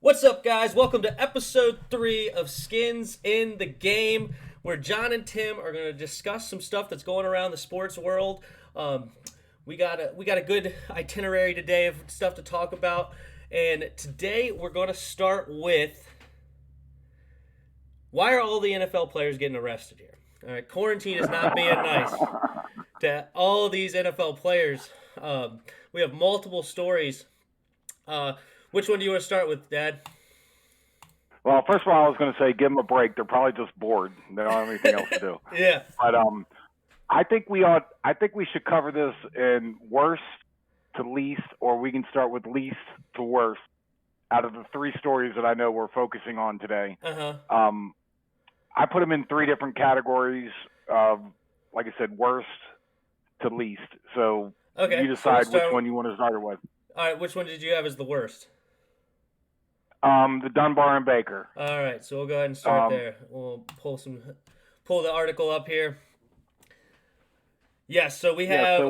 What's up, guys? Welcome to episode 3 of Skins in the Game, where John and Tim are going to discuss some stuff that's going around the sports world. We got a good itinerary today of stuff to talk about, and today we're going to start with why are all the NFL players getting arrested here? All right, quarantine is not being nice to all these NFL players. We have multiple stories. Which one do you want to start with, Dad? Well, first of all, I was going to say give them a break. They're probably just bored. They don't have anything else to do. Yeah. But I think we ought. I think we should cover this in worst to least, or we can start with least to worst. Out of the three stories that I know we're focusing on today, I put them in three different categories. Like I said, worst to least. So Okay. you decide which one you want to start with. All right. Which one did you have as the worst? The Dunbar and Baker. All right. So we'll go ahead and start there. We'll pull the article up here. Yes. So we have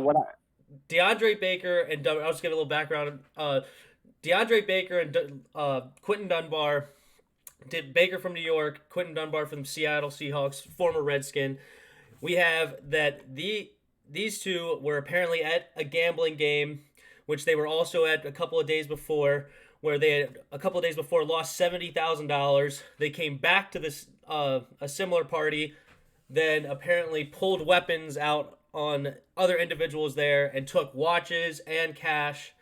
DeAndre Baker and I'll just give a little background. DeAndre Baker and Quentin Dunbar. Baker from New York, Quentin Dunbar from Seattle Seahawks, former Redskin. We have that these two were apparently at a gambling game, which they were also at a couple of days before, where they had a couple of days before lost $70,000. They came back to this a similar party, then apparently pulled weapons out on other individuals there and took watches and cash,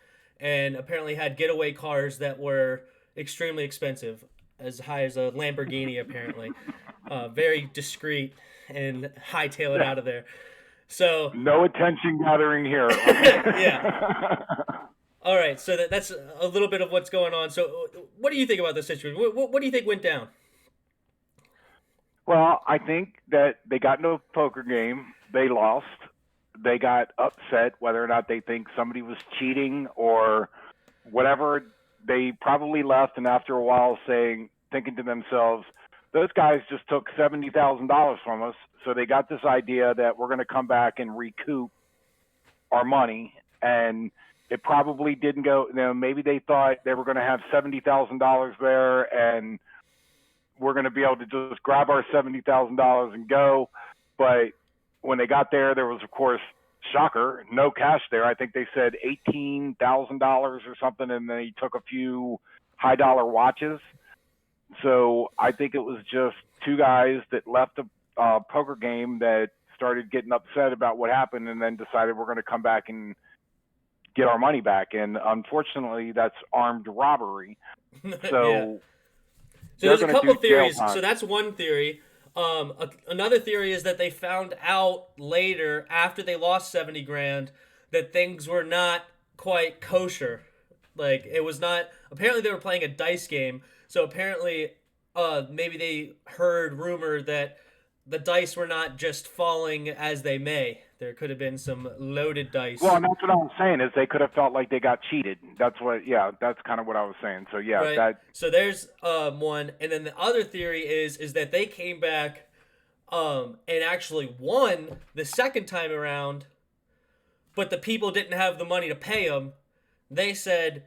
and apparently had getaway cars that were extremely expensive, as high as a Lamborghini apparently. Very discreet and hightail it out of there. So no attention gathering here. Yeah. All right, so that's a little bit of what's going on. So what do you think about this situation? What do you think went down? Well, I think that they got into a poker game. They lost. They got upset whether or not they think somebody was cheating or whatever. They probably left, and after a while thinking to themselves, those guys just took $70,000 from us. So they got this idea that we're going to come back and recoup our money. And it probably didn't go, maybe they thought they were going to have $70,000 there and we're going to be able to just grab our $70,000 and go. But when they got there, there was, of course, shocker, no cash there. I think they said $18,000 or something, and they took a few high dollar watches. So I think it was just two guys that left a poker game that started getting upset about what happened and then decided we're going to come back and get our money back. And unfortunately, that's armed robbery. So, yeah. So there's a couple theories. So that's one theory. Another theory is that they found out later, after they lost 70 grand, that things were not quite kosher. Like, it was not. Apparently, they were playing a dice game. So apparently, maybe they heard rumor that the dice were not just falling as they may. There could have been some loaded dice. Well, and that's what I was saying, is they could have felt like they got cheated. That's kind of what I was saying. So, yeah. Right. So there's one. And then the other theory is that they came back and actually won the second time around, but the people didn't have the money to pay them. They said,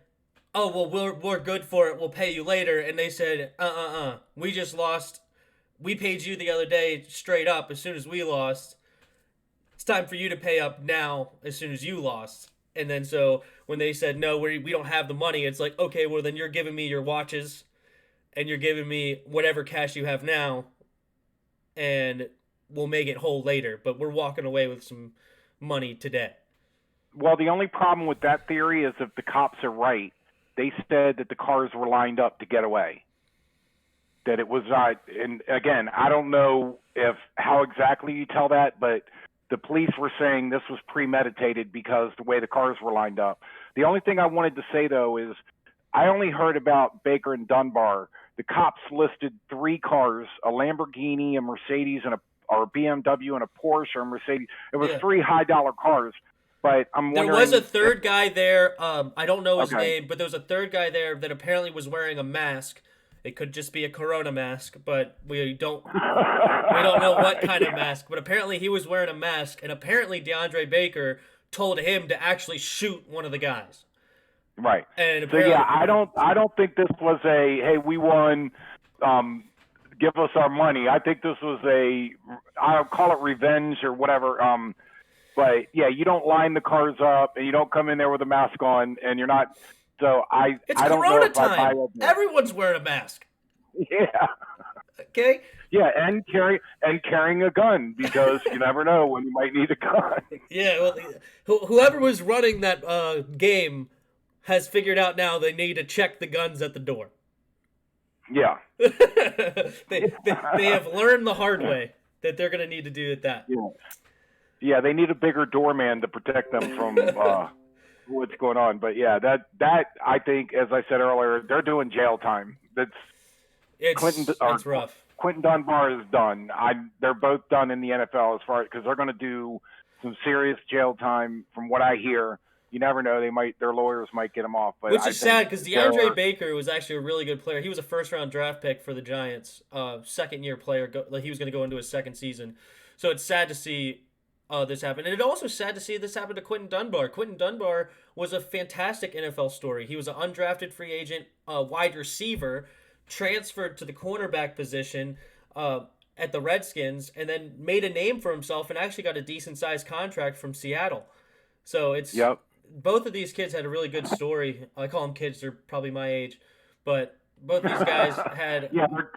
oh, well, we're good for it. We'll pay you later. And they said, we just lost. We paid you the other day straight up as soon as we lost. It's time for you to pay up now as soon as you lost. And then so when they said, no, we don't have the money, it's like, okay, well, then you're giving me your watches and you're giving me whatever cash you have now and we'll make it whole later. But we're walking away with some money today. Well, the only problem with that theory is if the cops are right, they said that the cars were lined up to get away. That it was not, and again, I don't know how exactly you tell that, but the police were saying this was premeditated because the way the cars were lined up. The only thing I wanted to say, though, is I only heard about Baker and Dunbar. The cops listed three cars, a Lamborghini, a Mercedes, or a BMW, and a Porsche or a Mercedes. It was three high-dollar cars. But I'm wondering, there was a third guy there. I don't know his name, but there was a third guy there that apparently was wearing a mask. It could just be a Corona mask, but we don't know what kind of mask. But apparently he was wearing a mask, and apparently DeAndre Baker told him to actually shoot one of the guys. Right. And So apparently, yeah, I don't think this was a hey, we won, give us our money. I think this was I'll call it revenge or whatever. But yeah, you don't line the cars up and you don't come in there with a mask on and you're not. So it's I don't know Corona if I buy time. it. Everyone's wearing a mask. Yeah. Okay. Yeah, and carrying a gun because you never know when you might need a gun. Yeah. Well, whoever was running that game has figured out now they need to check the guns at the door. Yeah. They have learned the hard way that they're going to need to do that. Yeah. Yeah, they need a bigger doorman to protect them from what's going on. But yeah, that I think, as I said earlier, they're doing jail time. It's rough. Quentin Dunbar is done. They're both done in the NFL as far because they're going to do some serious jail time. From what I hear, you never know. Their lawyers might get them off. But Which is sad because DeAndre Baker was actually a really good player. He was a first-round draft pick for the Giants, second-year player. He was going to go into his second season. So it's sad to see this happen. And it's also sad to see this happen to Quentin Dunbar. Quentin Dunbar was a fantastic NFL story. He was an undrafted free agent wide receiver, transferred to the cornerback position at the Redskins, and then made a name for himself and actually got a decent-sized contract from Seattle. So it's both of these kids had a really good story. I call them kids; they're probably my age, but both these guys had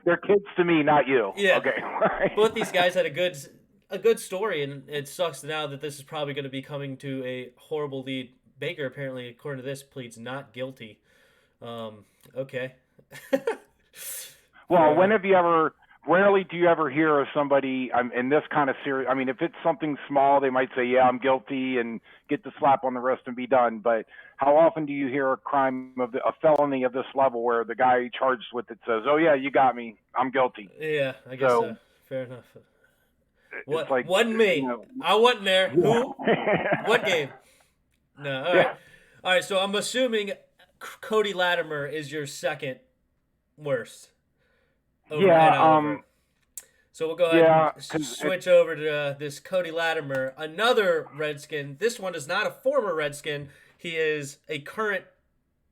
they're kids to me, not you. Yeah, okay. Right. Both these guys had a good story, and it sucks now that this is probably going to be coming to a horrible lead. Baker apparently, according to this, pleads not guilty. Okay. Well, rarely do you ever hear of somebody in this kind of serious. I mean, if it's something small, they might say, yeah, I'm guilty and get the slap on the wrist and be done. But how often do you hear a felony of this level where the guy charged with it says, oh, yeah, you got me. I'm guilty. Yeah, I guess so. Fair enough. What? Like, wasn't me. You know, I wasn't there. Yeah. Who? What game? No. All right. Yeah. All right, so I'm assuming Cody Latimer is your second worst. So we'll go ahead and switch over to this Cody Latimer, another Redskin. This one is not a former Redskin. He is a current,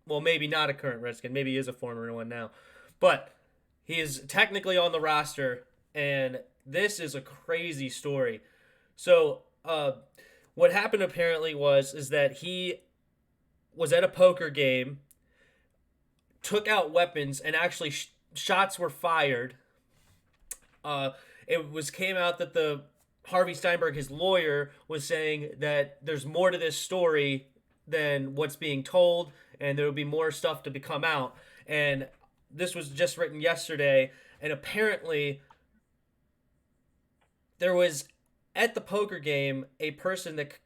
well, maybe not a current Redskin. Maybe he is a former one now. But he is technically on the roster, and this is a crazy story. So what happened apparently is that he was at a poker game, took out weapons, and actually shots were fired. It came out that the Harvey Steinberg, his lawyer, was saying that there's more to this story than what's being told, and there will be more stuff to come out. And this was just written yesterday, and apparently there was, at the poker game, a person that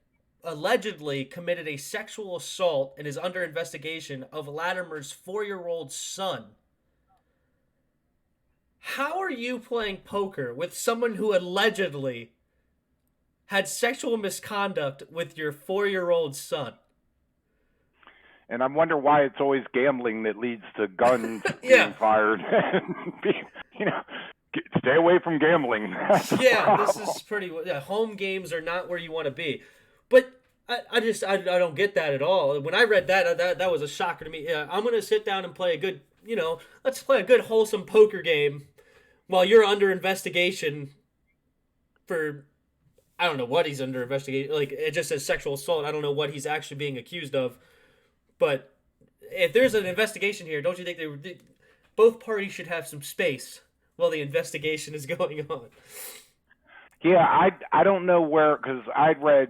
allegedly committed a sexual assault and is under investigation of Latimer's 4-year-old son. How are you playing poker with someone who allegedly had sexual misconduct with your 4-year-old son? And I wonder why it's always gambling that leads to guns being fired. Stay away from gambling. This is pretty. Home games are not where you want to be. But I don't get that at all. When I read that was a shocker to me. Yeah, I'm gonna sit down and play a good. Let's play a good wholesome poker game while you're under investigation for, I don't know what he's under investigation. Like, it just says sexual assault. I don't know what he's actually being accused of. But if there's an investigation here, don't you think both parties should have some space while the investigation is going on? Yeah, I don't know where, because I'd read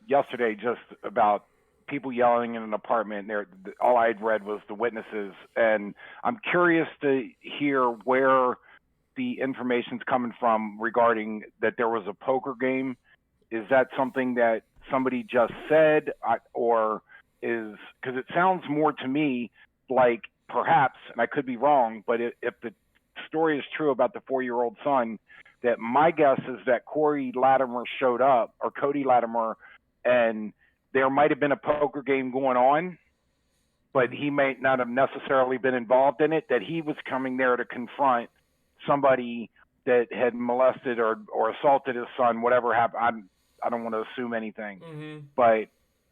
yesterday just about people yelling in an apartment. All I'd read was the witnesses, and I'm curious to hear where the information's coming from regarding that there was a poker game. Is that something that somebody just said, or is, because it sounds more to me like perhaps, and I could be wrong, but if the story is true about the 4-year-old son, that my guess is that Cody Latimer showed up, or Cody Latimer, and there might have been a poker game going on, but he may not have necessarily been involved in it, that he was coming there to confront somebody that had molested or assaulted his son, whatever happened. I don't want to assume anything, but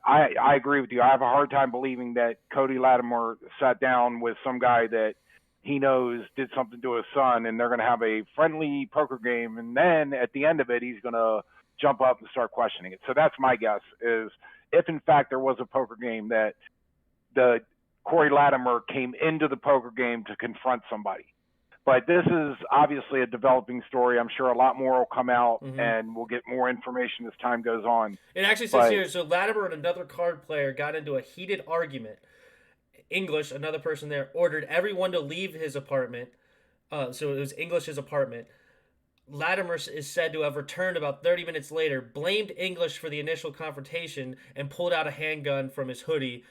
I agree with you. I have a hard time believing that Cody Latimer sat down with some guy that he knows did something to his son, and they're going to have a friendly poker game, and then at the end of it, he's going to jump up and start questioning it. So that's my guess, is if in fact there was a poker game, that the Corey Latimer came into the poker game to confront somebody. But this is obviously a developing story. I'm sure a lot more will come out, and we'll get more information as time goes on. It actually says here, so Latimer and another card player got into a heated argument. English, another person there, ordered everyone to leave his apartment. So it was English's apartment. Latimer is said to have returned about 30 minutes later, blamed English for the initial confrontation, and pulled out a handgun from his hoodie.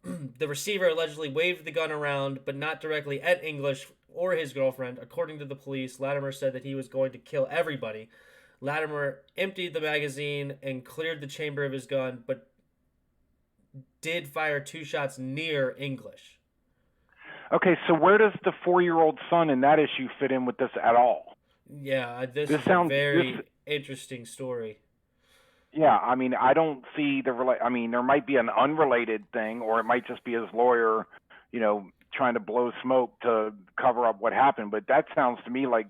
The receiver allegedly waved the gun around, but not directly at English or his girlfriend. According to the police, Latimer said that he was going to kill everybody. Latimer emptied the magazine and cleared the chamber of his gun, but did fire 2 shots near English. Okay, so where does the 4-year-old son in that issue fit in with this at all? Yeah, this is a very interesting story. Yeah, I mean, I don't see I mean, there might be an unrelated thing, or it might just be his lawyer, trying to blow smoke to cover up what happened. But that sounds to me like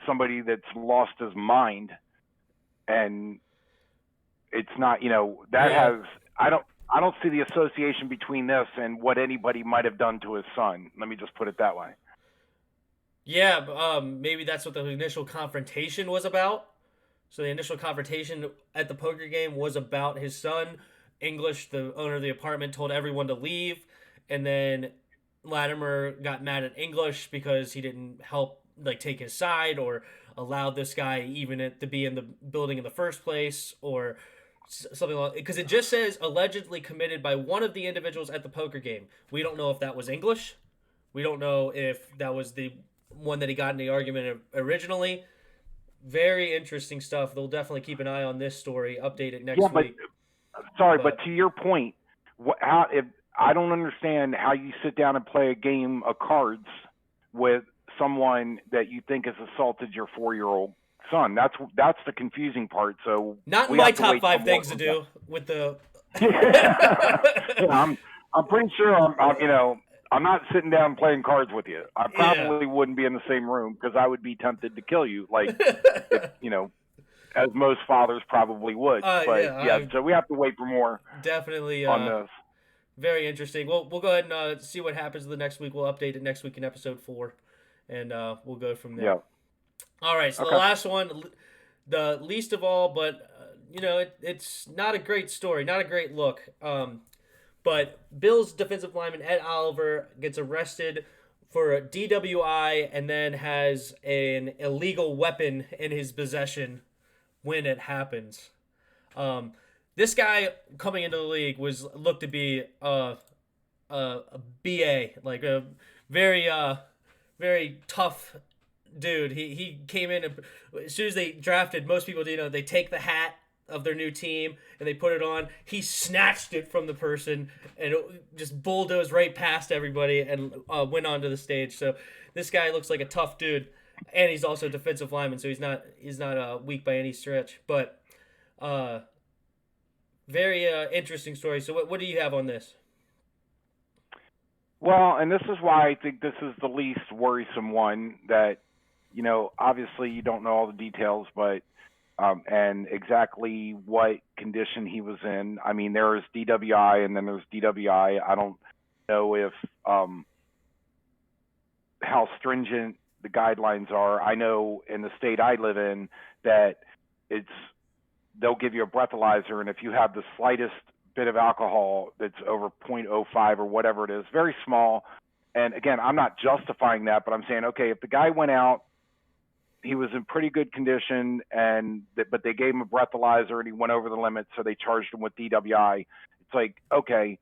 somebody that's lost his mind, and it's not, I don't see the association between this and what anybody might have done to his son. Let me just put it that way. Yeah, maybe that's what the initial confrontation was about. So the initial confrontation at the poker game was about his son. English, the owner of the apartment, told everyone to leave, and then Latimer got mad at English because he didn't help take his side or allow this guy even to be in the building in the first place, or something like, because it just says allegedly committed by one of the individuals at the poker game. We don't know if that was English. We don't know if that was the one that he got in the argument originally. Very interesting stuff. They'll definitely keep an eye on this story. Update it next week. But to your point, if I don't understand how you sit down and play a game of cards with someone that you think has assaulted your 4-year-old son. That's the confusing part. So not in my top 5 things to do with the. I'm pretty sure I'm not sitting down playing cards with you. I probably wouldn't be in the same room because I would be tempted to kill you, as most fathers probably would. So we have to wait for more. Definitely on this. Very interesting. We'll go ahead and see what happens the next week. We'll update it next week in episode 4, and we'll go from there. Yeah. All right. So the last one, the least of all, but it's not a great story, not a great look. But Bills defensive lineman Ed Oliver gets arrested for a DWI and then has an illegal weapon in his possession when it happens. This guy coming into the league looked to be a BA, like a very very tough dude. He came in and as soon as they drafted, most people they take the hat of their new team and they put it on. He snatched it from the person and just bulldozed right past everybody and went onto the stage. So this guy looks like a tough dude, and he's also a defensive lineman, so he's not weak by any stretch. But very interesting story. So what do you have on this? Well, and this is why I think this is the least worrisome one. That obviously you don't know all the details, but and exactly what condition he was in. I mean, there is DWI and then there's DWI. I don't know if how stringent the guidelines are. I know in the state I live in that they'll give you a breathalyzer, and if you have the slightest bit of alcohol that's over 0.05 or whatever it is, very small. And again, I'm not justifying that, but I'm saying, okay, if the guy went out, he was in pretty good condition, but they gave him a breathalyzer and he went over the limit, so they charged him with DWI. It's like, okay,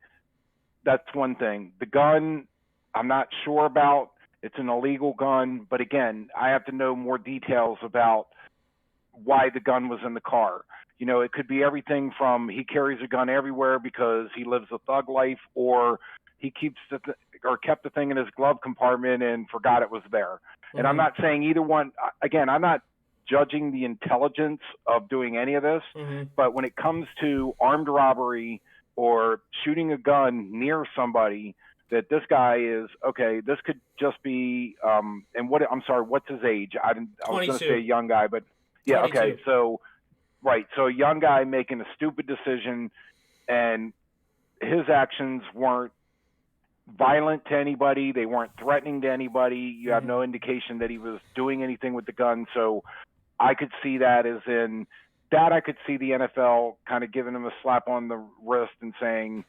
that's one thing. The gun, I'm not sure about. It's an illegal gun, but again, I have to know more details about why the gun was in the car. It could be everything from he carries a gun everywhere because he lives a thug life, or he kept the thing in his glove compartment and forgot it was there. And I'm not saying either one. Again, I'm not judging the intelligence of doing any of this, Mm-hmm. but when it comes to armed robbery or shooting a gun near somebody, that this guy is okay. This could just be and what I'm sorry, what's his age? I was going to say a young guy, but yeah, 22. okay. So right, so a young guy making a stupid decision, and his actions weren't violent to anybody. They weren't threatening to anybody. You have no indication that he was doing anything with the gun. So I could see that as in that I could see the NFL kind of giving him a slap on the wrist and saying,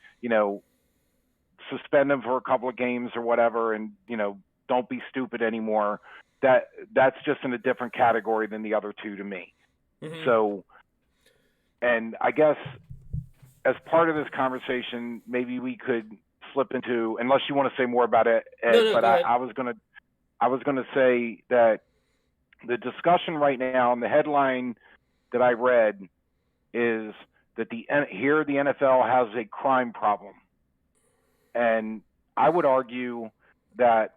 suspend him for a couple of games or whatever, and, don't be stupid anymore. That's just in a different category than the other two to me. Mm-hmm. So, and I guess as part of this conversation, maybe we could slip into, unless you want to say more about it, Ed, No, but I was gonna say that the discussion right now, and the headline that I read is that the NFL has a crime problem, and I would argue that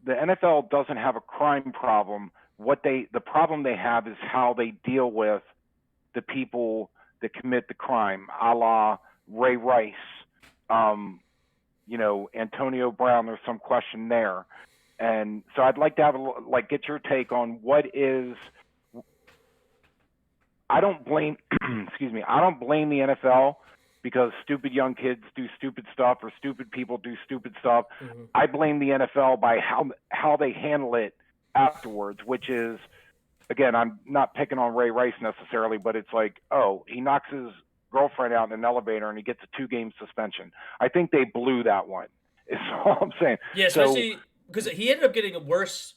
the NFL doesn't have a crime problem. The problem they have is how they deal with the people that commit the crime, a la Ray Rice, Antonio Brown. There's some question there, and so I'd like to have get your take on what is. I don't blame, excuse me. I don't blame the NFL because stupid young kids do stupid stuff or stupid people do stupid stuff. Mm-hmm. I blame the NFL by how they handle it afterwards, which is, again, I'm not picking on Ray Rice necessarily, but it's like, oh, he knocks his girlfriend out in an elevator and he gets a 2-game suspension. I think they blew that one. Is all I'm saying. Yeah, especially because he ended up getting worse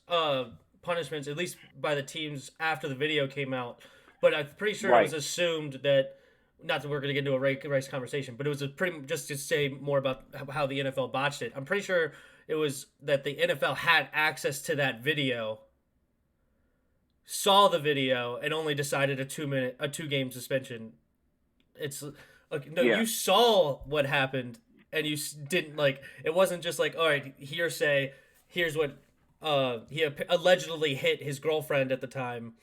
punishments, at least by the teams after the video came out. But I'm pretty sure it was assumed that, not that we're going to get into a Ray Rice conversation, but it was just to say more about how the NFL botched it. I'm pretty sure it was that the NFL had access to that video, saw the video, and only decided a 2-game suspension. It's you saw what happened, and you didn't it wasn't just like, all right, hearsay. Here's what he allegedly hit his girlfriend at the time.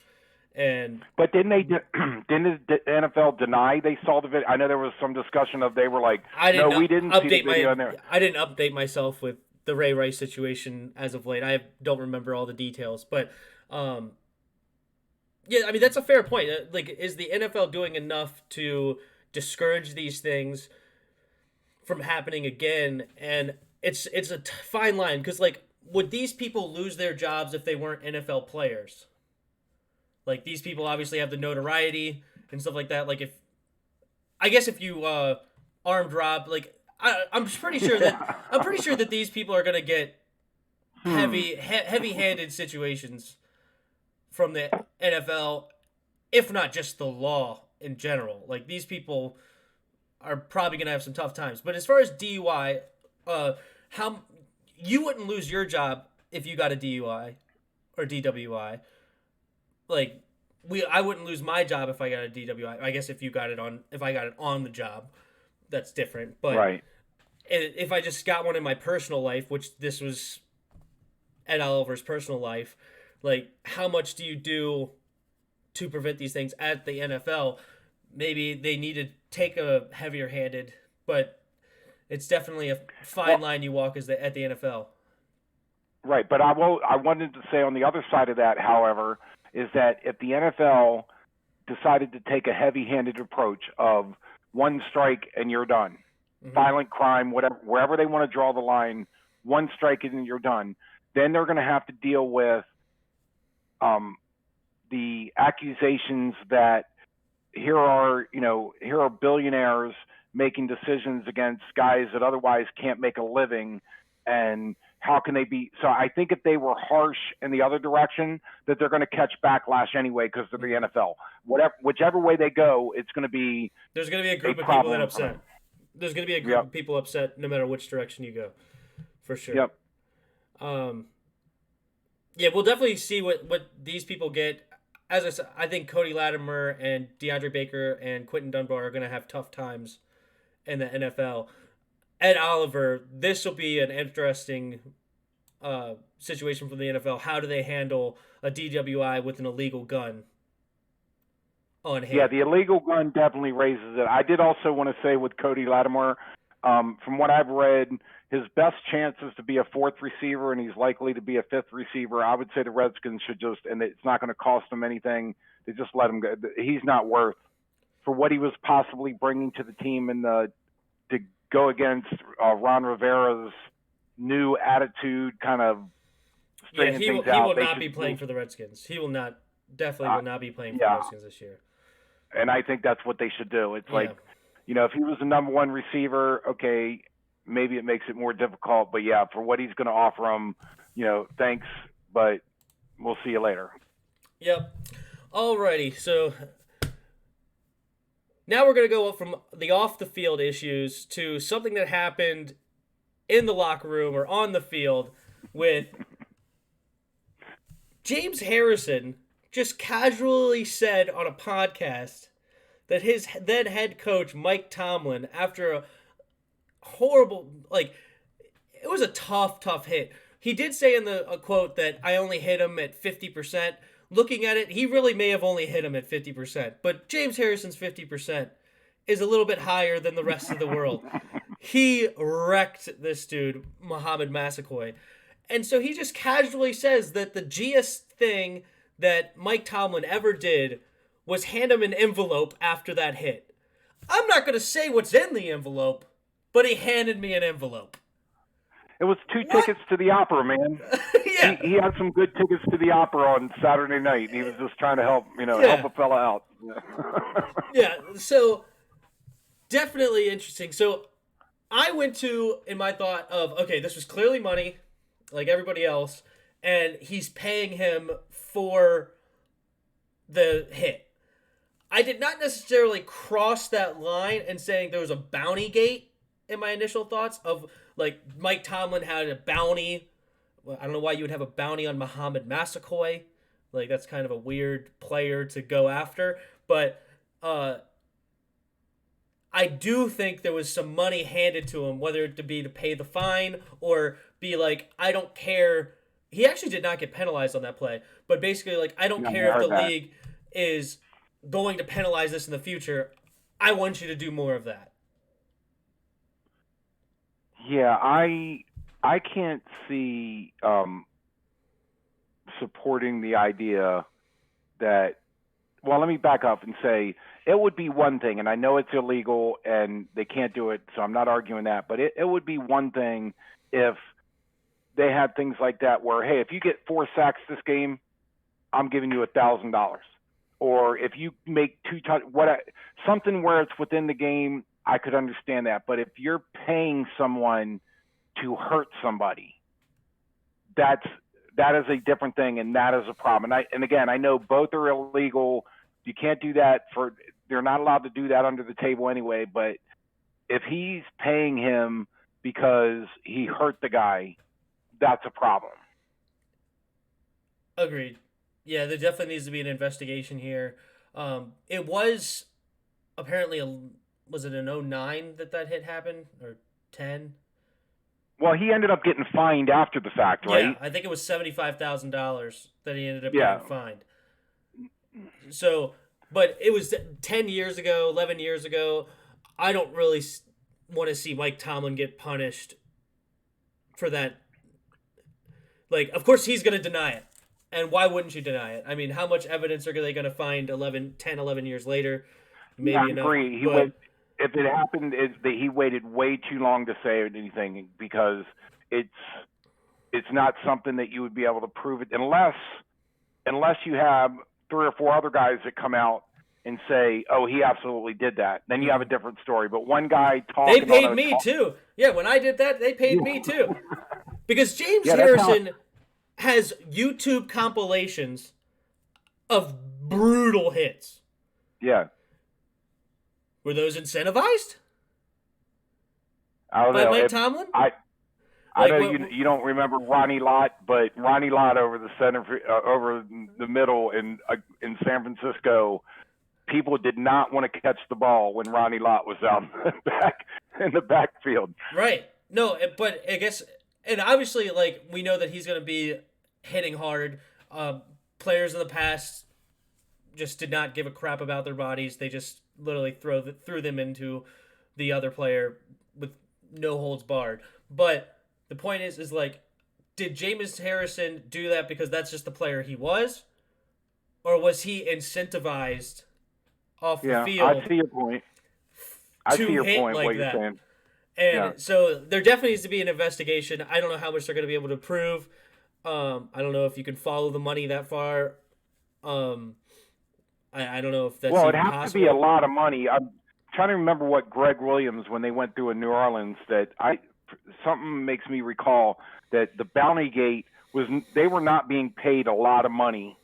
But didn't the NFL deny they saw the video? I know there was some discussion of they were like, no, we didn't see the video in there. I didn't update myself with the Ray Rice situation as of late. I don't remember all the details, but yeah, I mean that's a fair point. Is the NFL doing enough to discourage these things from happening again? And it's a fine line because would these people lose their jobs if they weren't NFL players? These people obviously have the notoriety and stuff like that. If you armed rob, I'm pretty sure that these people are gonna get heavy-handed situations from the NFL, if not just the law in general. These people are probably gonna have some tough times. But as far as DUI, how you wouldn't lose your job if you got a DUI or DWI. I wouldn't lose my job if I got a DWI. I guess if I got it on the job, that's different. But right. If I just got one in my personal life, which this was Ed Oliver's personal life, how much do you do to prevent these things at the NFL? Maybe they need to take a heavier handed, but it's definitely a fine line you walk at the NFL. Right, but I wanted to say on the other side of that, however, is that if the NFL decided to take a heavy-handed approach of one strike and you're done, violent crime, whatever, wherever they want to draw the line, one strike and you're done, then they're going to have to deal with the accusations that here are billionaires making decisions against guys that otherwise can't make a living, and how can they be? So I think if they were harsh in the other direction, that they're going to catch backlash anyway because of the NFL. Whichever way they go, it's going to be. There's going to be a group of people that upset. There's going to be a group of people upset no matter which direction you go, for sure. Yep. Yeah, we'll definitely see what these people get. As I said, I think Cody Latimer and DeAndre Baker and Quentin Dunbar are going to have tough times in the NFL. Ed Oliver, this will be an interesting situation from the NFL. How do they handle a DWI with an illegal gun on hand? Yeah, the illegal gun definitely raises it. I did also want to say with Cody Latimer, from what I've read, his best chance is to be a fourth receiver, and he's likely to be a fifth receiver. I would say the Redskins should just, and it's not going to cost them anything, to just let him go. He's not worth, for what he was possibly bringing to the team and to go against Ron Rivera's new attitude, kind of straightening he things out. will not be playing for the Redskins. He will not, definitely will not be playing for the Redskins this year. And I think that's what they should do. It's like, if he was the number one receiver, okay, maybe it makes it more difficult. But yeah, for what he's going to offer him, thanks, but we'll see you later. Yep. Alrighty, so now we're going to go from the off-the-field issues to something that happened in the locker room or on the field with James Harrison just casually said on a podcast that his then head coach, Mike Tomlin, after a horrible, it was a tough hit. He did say in a quote that I only hit him at 50%. Looking at it, he really may have only hit him at 50%. But James Harrison's 50% is a little bit higher than the rest of the world. He wrecked this dude, Mohamed Massaquoi. And so he just casually says that the Gist thing that Mike Tomlin ever did was hand him an envelope after that hit. I'm not going to say what's in the envelope, but he handed me an envelope. It was two tickets to the opera, man. Yeah. He had some good tickets to the opera on Saturday night. He was just trying to help, help a fella out. Yeah, so definitely interesting. So I went to, in my thought of, okay, this was clearly money, like everybody else, and he's paying him for the hit. I did not necessarily cross that line and saying there was a bounty gate in my initial thoughts of, Mike Tomlin had a bounty. Well, I don't know why you would have a bounty on Mohamed Massaquoi. That's kind of a weird player to go after. But I do think there was some money handed to him, whether it be to pay the fine or be I don't care. He actually did not get penalized on that play. But basically, I don't care if the league is going to penalize this in the future. I want you to do more of that. Yeah, I can't see supporting the idea that, well, let me back up and say it would be one thing, and I know it's illegal and they can't do it, so I'm not arguing that, but it would be one thing if they had things like that where, hey, if you get 4 sacks this game, I'm giving you $1,000. Or if you make 2 something where it's within the game, I could understand that. But if you're paying someone to hurt somebody, that is a different thing, and that is a problem. And again, I know both are illegal. You can't do that they're not allowed to do that under the table anyway. But if he's paying him because he hurt the guy, that's a problem. Agreed. Yeah, there definitely needs to be an investigation here. It was apparently was it an 09 that hit happened, or 10? Well, he ended up getting fined after the fact, right? Yeah, I think it was $75,000 that he ended up getting fined. So, but it was 10 years ago, 11 years ago. I don't really want to see Mike Tomlin get punished for that. Of course he's going to deny it. And why wouldn't you deny it? I mean, how much evidence are they going to find 10, 11 years later? Maybe I agree. If it happened, he waited way too long to say anything because it's not something that you would be able to prove it unless you have 3 or 4 other guys that come out and say, "Oh, he absolutely did that." Then you have a different story. But one guy talking. They paid me too. Yeah, when I did that, they paid me too. Because James Harrison has YouTube compilations of brutal hits. Yeah. Were those incentivized? I don't by know. Mike Tomlin? I know you don't remember Ronnie Lott, but Ronnie Lott over the center, over the middle in San Francisco, people did not want to catch the ball when Ronnie Lott was out back in the backfield. Right. No, but I guess and obviously, like, we know that he's going to be hitting hard. Players in the past just did not give a crap about their bodies. They just literally threw them into the other player with no holds barred. But the point is like, did Jameis Harrison do that because that's just the player he was? Or was he incentivized off the field I see your point. I see your point, like what you're that? saying. And so there definitely needs to be an investigation. I don't know how much they're going to be able to prove. I don't know if you can follow the money that far. I don't know if that's Well, even it has possible. to be a lot of money. I'm trying to remember what Greg Williams, when they went through in New Orleans, something makes me recall that the bounty gate they were not being paid a lot of money.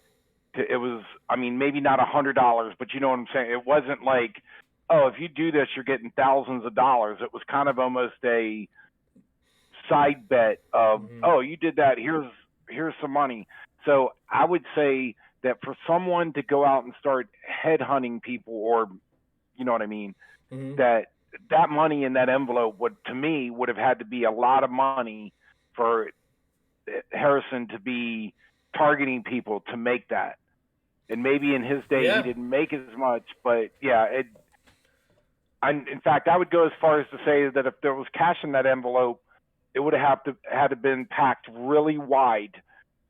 It was, I mean, maybe not $100, but you know what I'm saying? It wasn't like, oh, if you do this, you're getting thousands of dollars. It was kind of almost a side bet of, oh, you did that, here's some money. So I would say that for someone to go out and start headhunting people, or you know what I mean, that money in that envelope would have had to be a lot of money for Harrison to be targeting people to make that. And maybe in his day he didn't make as much, but in fact, I would go as far as to say that if there was cash in that envelope, it would have had to been packed really wide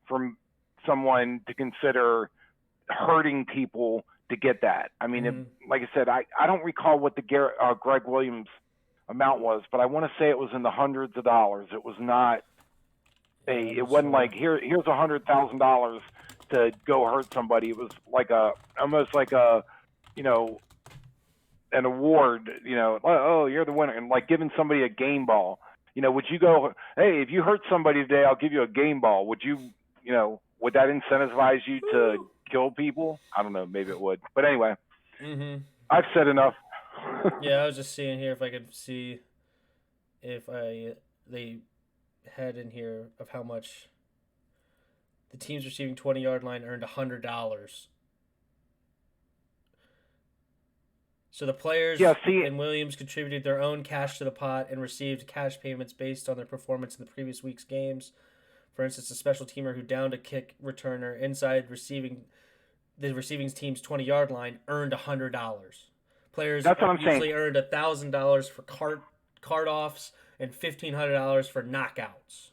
from someone to consider hurting people to get that. I mean, like I said, I don't recall what the Greg Williams amount was, but I want to say it was in the hundreds of dollars. It was not it wasn't like here's $100,000 to go hurt somebody. It was like almost like an award, oh, you're the winner, and like giving somebody a game ball. Would you go, hey, if you hurt somebody today, I'll give you a game ball? Would you, would that incentivize you to kill people? I don't know. Maybe it would. But anyway, I've said enough. Yeah, I was just seeing here if I could see if they had in here of how much the teams receiving 20-yard line earned $100. So the players and Williams contributed their own cash to the pot and received cash payments based on their performance in the previous week's games. For instance, a special teamer who downed a kick returner inside the receiving team's 20-yard line earned $100. Players usually earned $1,000 for cart offs and $1,500 for knockouts.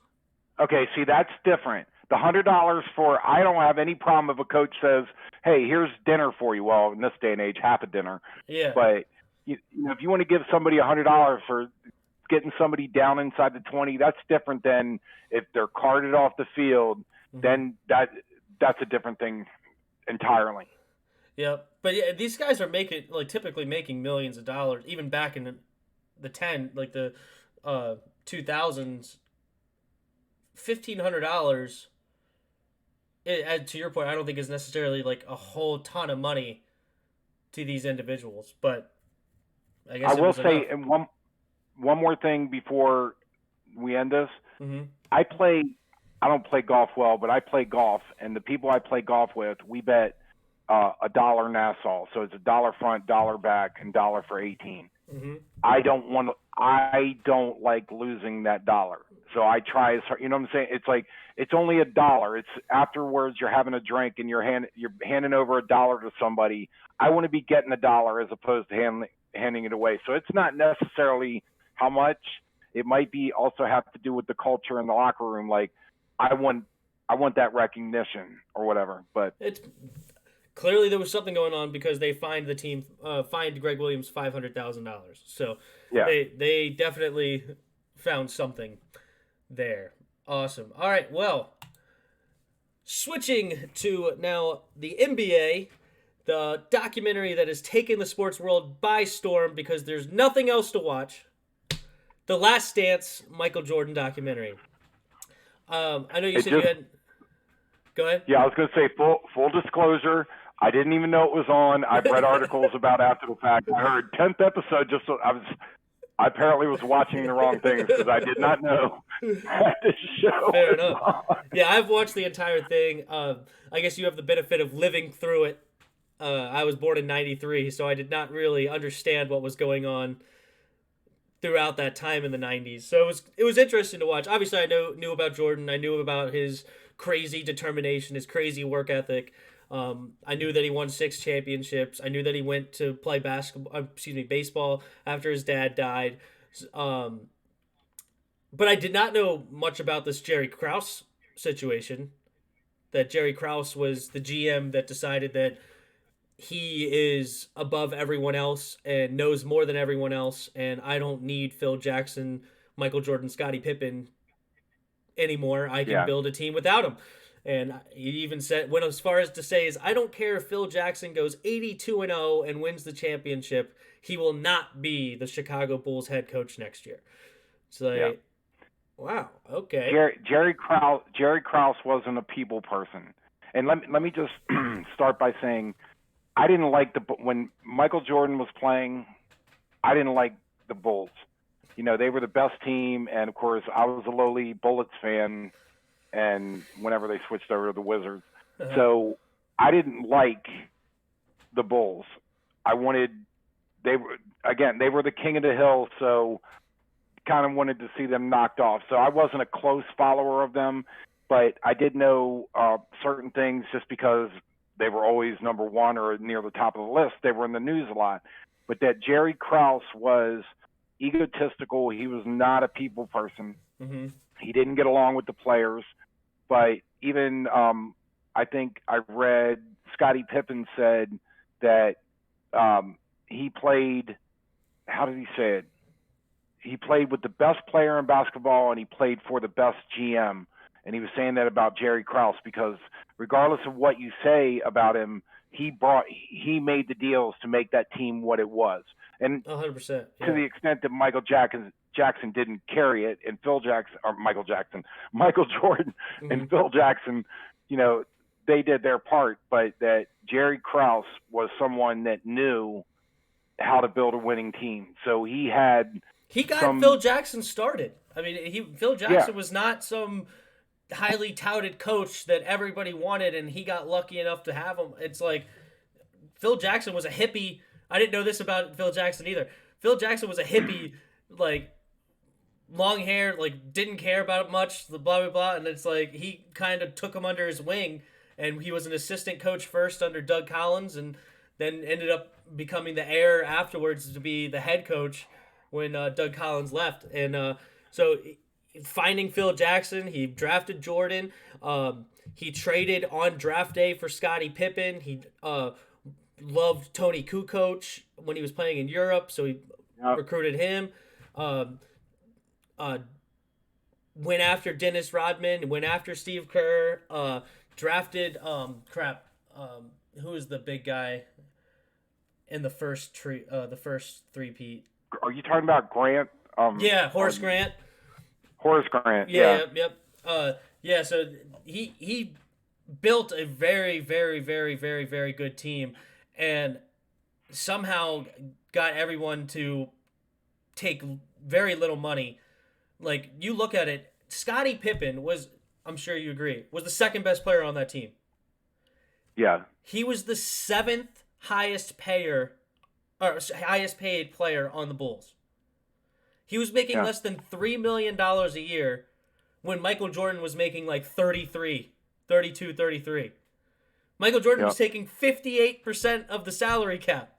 Okay, see, that's different. The $100 for, I don't have any problem if a coach says, hey, here's dinner for you. Well, in this day and age, half a dinner. Yeah. But if you want to give somebody $100 for getting somebody down inside the 20, that's different than if they're carted off the field. Then that's a different thing entirely. Yeah, but yeah, these guys are typically making millions of dollars, even back in the 2000s. $1,500. To your point, I don't think is necessarily like a whole ton of money to these individuals, but I guess I will say, and one more thing before we end this. I don't play golf well, but I play golf, and the people I play golf with, we bet $1 Nassau, so it's $1 front, $1 back, and $1 for 18. I don't like losing that dollar. So I try as hard, you know what I'm saying? It's like, it's only $1. It's afterwards you're having a drink and you're handing over $1 to somebody. I want to be getting $1 as opposed to handing it away. So it's not necessarily how much. It might be also have to do with the culture in the locker room. Like I want that recognition or whatever. But it's clearly there was something going on because they fined Greg Williams $500,000. So they definitely found something there. Awesome. All right, well, switching to now the NBA, the documentary that has taken the sports world by storm because there's nothing else to watch. The Last Dance Michael Jordan documentary. I know you said you had. Go ahead. Yeah, I was going to say full disclosure. I didn't even know it was on. I've read articles about after the fact. I heard 10th episode. I apparently was watching the wrong things because I did not know that this show. Fair enough. Yeah, I've watched the entire thing. I guess you have the benefit of living through it. I was born in '93, so I did not really understand what was going on throughout that time in the 90s. So it was interesting to watch. Obviously, I knew about Jordan. I knew about his crazy determination, his crazy work ethic. I knew that he won 6 championships. I knew that he went to play baseball after his dad died. Um, but I did not know much about this Jerry Krause situation. That Jerry Krause was the GM that decided that he is above everyone else and knows more than everyone else, and I don't need Phil Jackson, Michael Jordan, Scottie Pippen anymore. I can Yeah. build a team without him. And he even went as far as to say is, I don't care if Phil Jackson goes 82-0 and wins the championship, he will not be the Chicago Bulls head coach next year. It's like, Yeah. wow, okay. Jerry Krause wasn't a people person. And let me just start by saying I didn't like when Michael Jordan was playing, I didn't like the Bulls. You know, they were the best team, and of course I was a lowly Bullets fan, and whenever they switched over to the Wizards. So I didn't like the Bulls. They were the king of the hill, so kind of wanted to see them knocked off. So I wasn't a close follower of them, but I did know certain things just because they were always number one or near the top of the list. They were in the news a lot. But that Jerry Krause was egotistical. He was not a people person. Mm-hmm. He didn't get along with the players. But even I think I read Scottie Pippen said that he played, how did he say it? He played with the best player in basketball, and he played for the best GM. And he was saying that about Jerry Krause because regardless of what you say about him, he made the deals to make that team what it was. And 100%, yeah. To the extent that Michael Jackson didn't carry it, and Michael Jordan Mm-hmm. and Phil Jackson, you know, they did their part, but that Jerry Krause was someone that knew how to build a winning team. So he got Phil Jackson started. I mean, Phil Jackson was not some highly touted coach that everybody wanted, and he got lucky enough to have him. It's like Phil Jackson was a hippie. I didn't know this about Phil Jackson either. Phil Jackson was a hippie, like long hair, like didn't care about it much, the blah blah blah, and it's like he kind of took him under his wing, and he was an assistant coach first under Doug Collins, and then ended up becoming the heir afterwards to be the head coach when Doug Collins left. And so finding Phil Jackson, he drafted Jordan. He traded on draft day for Scottie Pippen. He loved Tony Kukoc when he was playing in Europe, so he recruited him. Went after Dennis Rodman, went after Steve Kerr, drafted who is the big guy in the first three-peat? Are you talking about Grant? Yeah, Horace Grant. Horace Grant. Yeah. Yep. So he built a very, very, very, very, very good team, and somehow got everyone to take very little money. Like, you look at it, Scottie Pippen was, I'm sure you agree, was the second best player on that team. Yeah. He was the 7th highest paid player on the Bulls. He was making less than $3 million a year when Michael Jordan was making like 33. Michael Jordan was taking 58% of the salary cap.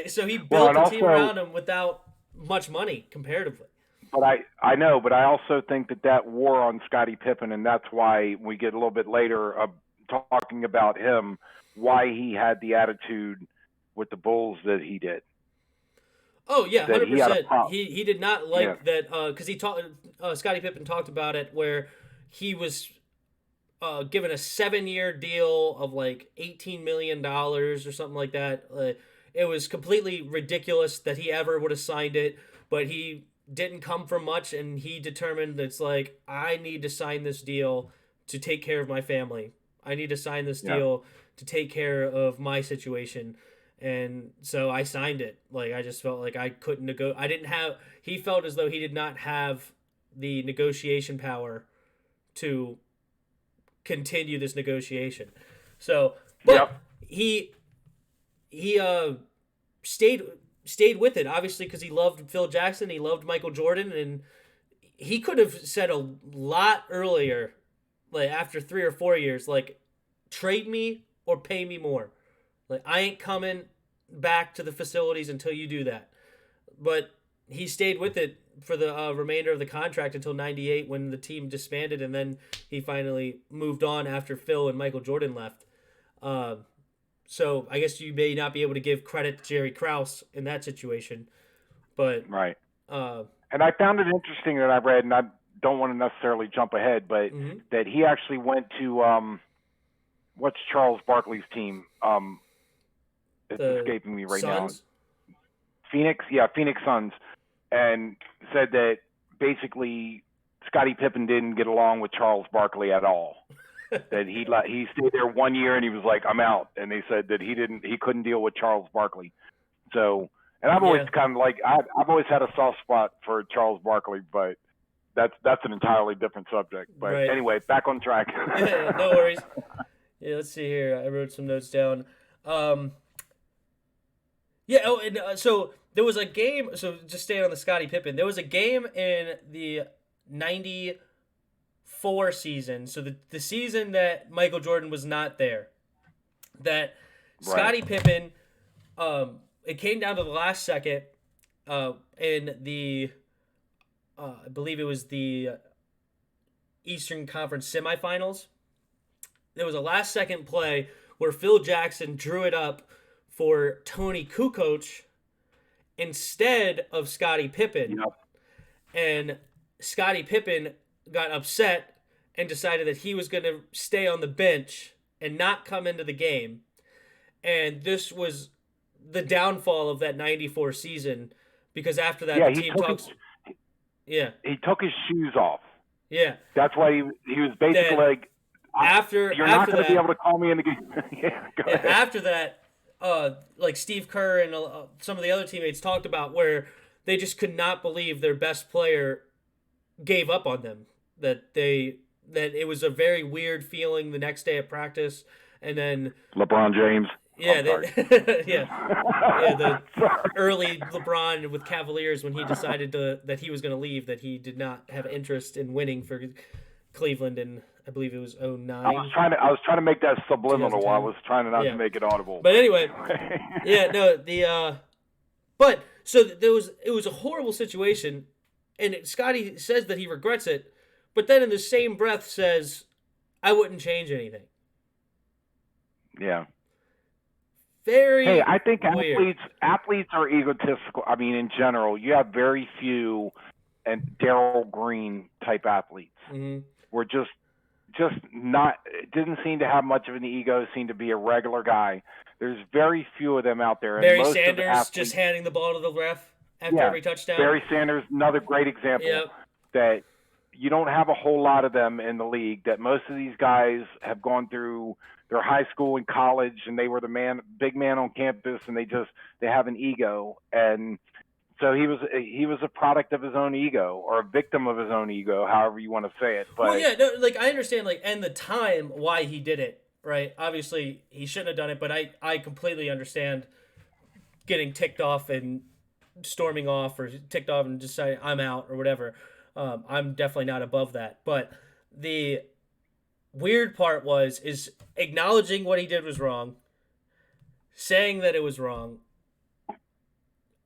So he built a team around him without much money comparatively. But I know, but I also think that wore on Scottie Pippen, and that's why we get a little bit later talking about him, why he had the attitude with the Bulls that he did. Oh yeah, 100%. He did not like that because Scottie Pippen talked about it where he was given a 7-year deal of like $18 million or something like that. It was completely ridiculous that he ever would have signed it, but he didn't come from much, and he determined that it's like, I need to sign this deal to take care of my family. I need to sign this deal to take care of my situation. And so I signed it. Like, I just felt like I couldn't he felt as though he did not have the negotiation power to continue this negotiation. So, but he stayed stayed with it, obviously, because he loved Phil Jackson, he loved Michael Jordan, and he could have said a lot earlier, like after 3 or 4 years, like, trade me or pay me more. Like, I ain't coming back to the facilities until you do that. But he stayed with it for the remainder of the contract until '98 when the team disbanded, and then he finally moved on after Phil and Michael Jordan left. So I guess you may not be able to give credit to Jerry Krause in that situation, but Right. uh, And I found it interesting that I read, and I don't want to necessarily jump ahead, but that he actually went to what's Charles Barkley's team? It's escaping me right Suns? now. Phoenix Suns, and said that basically Scottie Pippen didn't get along with Charles Barkley at all. That he stayed there 1 year and he was like, I'm out. And they said that he couldn't deal with Charles Barkley. So, and I've always kind of like, I've always had a soft spot for Charles Barkley, but that's an entirely different subject. But anyway, back on track. Yeah, no worries. Yeah, let's see here. I wrote some notes down. So there was a game. So just staying on the Scottie Pippen, there was a game in the '94 season. So the season that Michael Jordan was not there, that Scottie Pippen, it came down to the last second, in the, I believe it was the Eastern Conference semifinals. There was a last second play where Phil Jackson drew it up for Tony Kukoc instead of Scottie Pippen. Yep. And Scottie Pippen got upset and decided that he was going to stay on the bench and not come into the game. And this was the downfall of that '94 season, because after that the team talks. He took his shoes off. Yeah. That's why he was basically like, you're not going to be able to call me in the game. Go ahead. After that, like Steve Kerr and some of the other teammates talked about where they just could not believe their best player gave up on them. That it was a very weird feeling the next day at practice, and then LeBron James. Yeah, the early LeBron with Cavaliers, when he decided that he was going to leave, that he did not have interest in winning for Cleveland, and I believe it was '09. I was trying to make that subliminal. I was trying not to make it audible. But anyway, but so it was a horrible situation, and Scottie says that he regrets it, but then in the same breath says, "I wouldn't change anything." Yeah. Very. I think weird. athletes are egotistical. I mean, in general, you have very few, and Darryl Green type athletes were just not. Didn't seem to have much of an ego. Seemed to be a regular guy. There's very few of them out there. Barry Sanders just handing the ball to the ref after every touchdown. Barry Sanders, another great example. Yep. That you don't have a whole lot of them in the league. That most of these guys have gone through their high school and college, and they were the big man on campus, and they have an ego, and so he was a product of his own ego, or a victim of his own ego, however you want to say it. But I understand and the time why he did it, right? Obviously he shouldn't have done it, but I completely understand getting ticked off and storming off, or ticked off and just saying I'm out or whatever. I'm definitely not above that, but the weird part is acknowledging what he did was wrong, saying that it was wrong,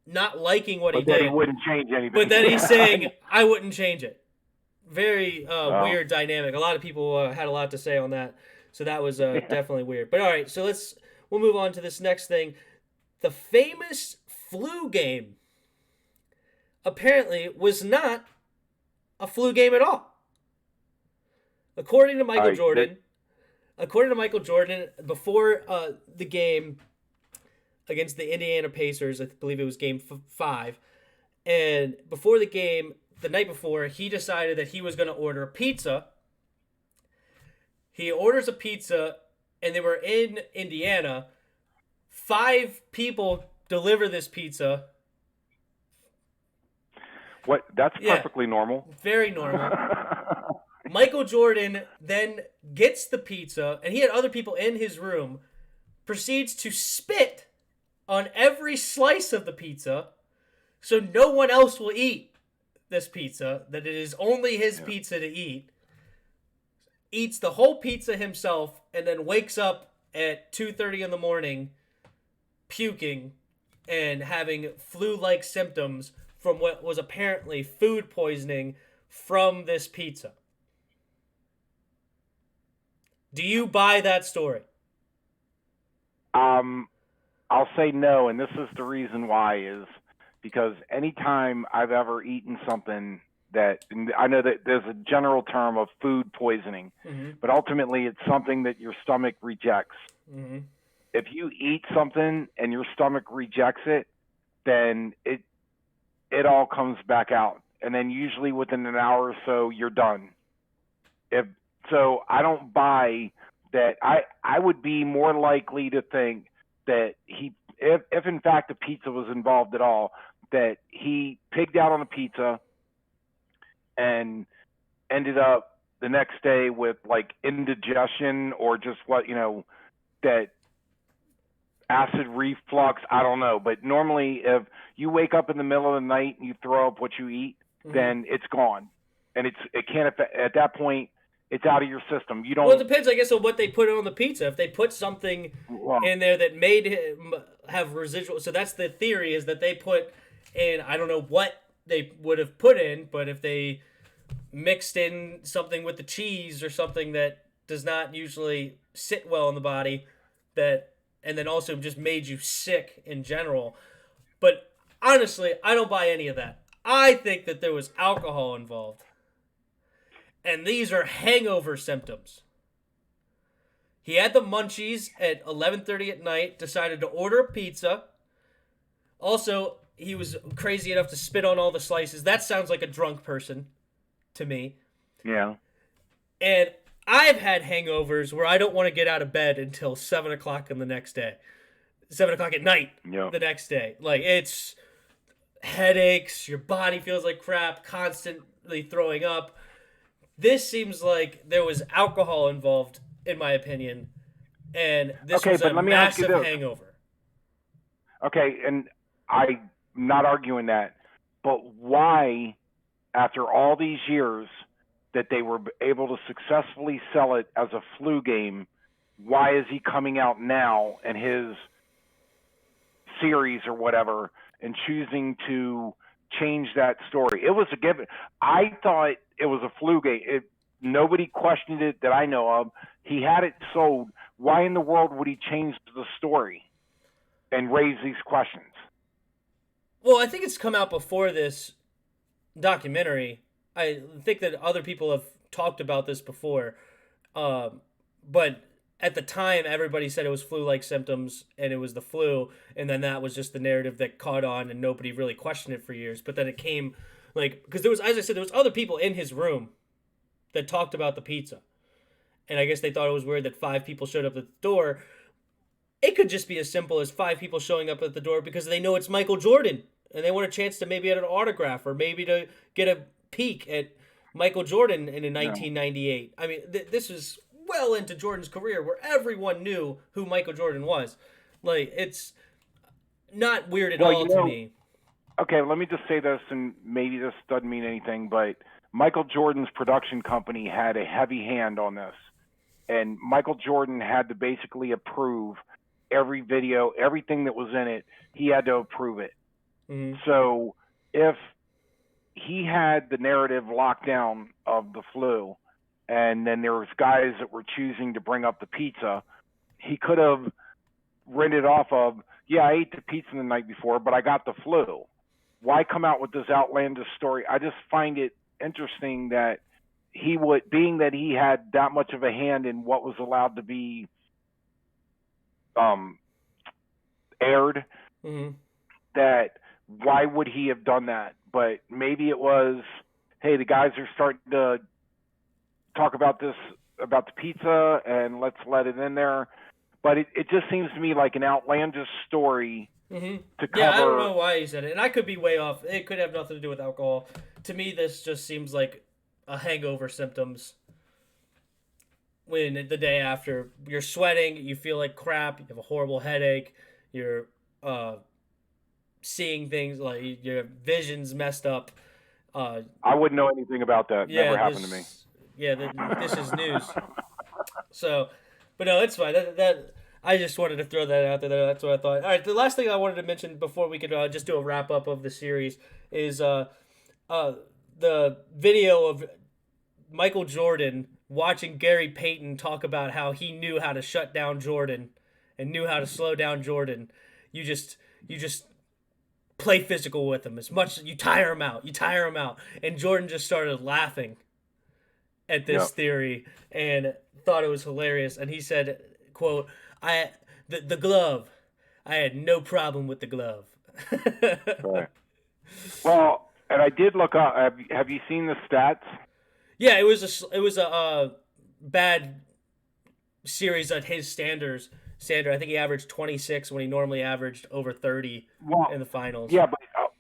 not liking what he did. But he wouldn't change anything. But then he's saying, I wouldn't change it. Very weird dynamic. A lot of people had a lot to say on that. So that was definitely weird. But all right, so we'll move on to this next thing. The famous flu game apparently was not a flu game at all. According to Michael Jordan, before the game against the Indiana Pacers, I believe it was game 5, and before the game, the night before, he decided that he was going to order a pizza. He orders a pizza, and they were in Indiana. 5 people deliver this pizza. What? That's perfectly normal. Very normal. Michael Jordan then gets the pizza, and he had other people in his room, proceeds to spit on every slice of the pizza, so no one else will eat this pizza, that it is only his pizza to eat, eats the whole pizza himself, and then wakes up at 2:30 in the morning puking and having flu-like symptoms from what was apparently food poisoning from this pizza. Do you buy that story? I'll say no, and this is the reason why is because anytime I've ever eaten something that, and I know that there's a general term of food poisoning, but ultimately it's something that your stomach rejects. If you eat something and your stomach rejects it, then it all comes back out, and then usually within an hour or so you're done. So I don't buy that. I would be more likely to think that if in fact the pizza was involved at all, that he pigged out on a pizza and ended up the next day with like indigestion or just that acid reflux. I don't know, but normally if you wake up in the middle of the night and you throw up what you eat, then it's gone, and it can't affect, at that point. It's out of your system. You don't. Well, it depends, I guess, on what they put on the pizza. If they put something in there that made him have residual, so that's the theory, is that they put in, I don't know what they would have put in, but if they mixed in something with the cheese or something that does not usually sit well in the body, and then also just made you sick in general. But honestly, I don't buy any of that. I think that there was alcohol involved. And these are hangover symptoms. He had the munchies at 11:30 at night, decided to order a pizza. Also, he was crazy enough to spit on all the slices. That sounds like a drunk person to me. Yeah. And I've had hangovers where I don't want to get out of bed until 7 o'clock in the next day. 7 o'clock at night the next day. Like, it's headaches, your body feels like crap, constantly throwing up. This seems like there was alcohol involved, in my opinion, and this was a massive hangover. Okay, and I'm not arguing that, but why, after all these years that they were able to successfully sell it as a flu game, why is he coming out now in his series or whatever and choosing to change that story? It was a given. I thought it was a flu game. Nobody questioned it that I know of. He had it sold. Why in the world would he change the story and raise these questions? Well, I think it's come out before this documentary. I think that other people have talked about this before. But at the time, everybody said it was flu-like symptoms and it was the flu. And then that was just the narrative that caught on and nobody really questioned it for years. But then it came, because there was, as I said, there was other people in his room that talked about the pizza. And I guess they thought it was weird that 5 people showed up at the door. It could just be as simple as 5 people showing up at the door because they know it's Michael Jordan. And they want a chance to maybe get an autograph or maybe to get a peek at Michael Jordan in 1998. I mean, this is well into Jordan's career where everyone knew who Michael Jordan was. It's not weird at all to me. Okay, let me just say this, and maybe this doesn't mean anything, but Michael Jordan's production company had a heavy hand on this. And Michael Jordan had to basically approve every video, everything that was in it, he had to approve it. Mm-hmm. So if he had the narrative locked down of the flu, and then there was guys that were choosing to bring up the pizza, he could have rented off of, I ate the pizza the night before, but I got the flu. Why come out with this outlandish story? I just find it interesting that he would, being that he had that much of a hand in what was allowed to be aired, that why would he have done that? But maybe it was, hey, the guys are starting to talk about this, about the pizza, and let's let it in there. But it just seems to me like an outlandish story to cover. Yeah, I don't know why he said it. And I could be way off. It could have nothing to do with alcohol. To me, this just seems like a hangover symptoms. When the day after, you're sweating, you feel like crap, you have a horrible headache, you're seeing things like your vision's messed up. I wouldn't know anything about that. Yeah, Never happened to me. Yeah, this is news. So, but no, it's fine. That I just wanted to throw that out there. That's what I thought. All right, the last thing I wanted to mention before we could just do a wrap up of the series is the video of Michael Jordan watching Gary Payton talk about how he knew how to shut down Jordan and knew how to slow down Jordan. You just play physical with him as much as you tire him out. And Jordan just started laughing at this theory and thought it was hilarious. And he said, "quote the glove. I had no problem with the glove." Right. Well, and I did look up. Have you seen the stats? Yeah, it was a bad series at his standard. I think he averaged 26 when he normally averaged over 30 in the finals. Yeah,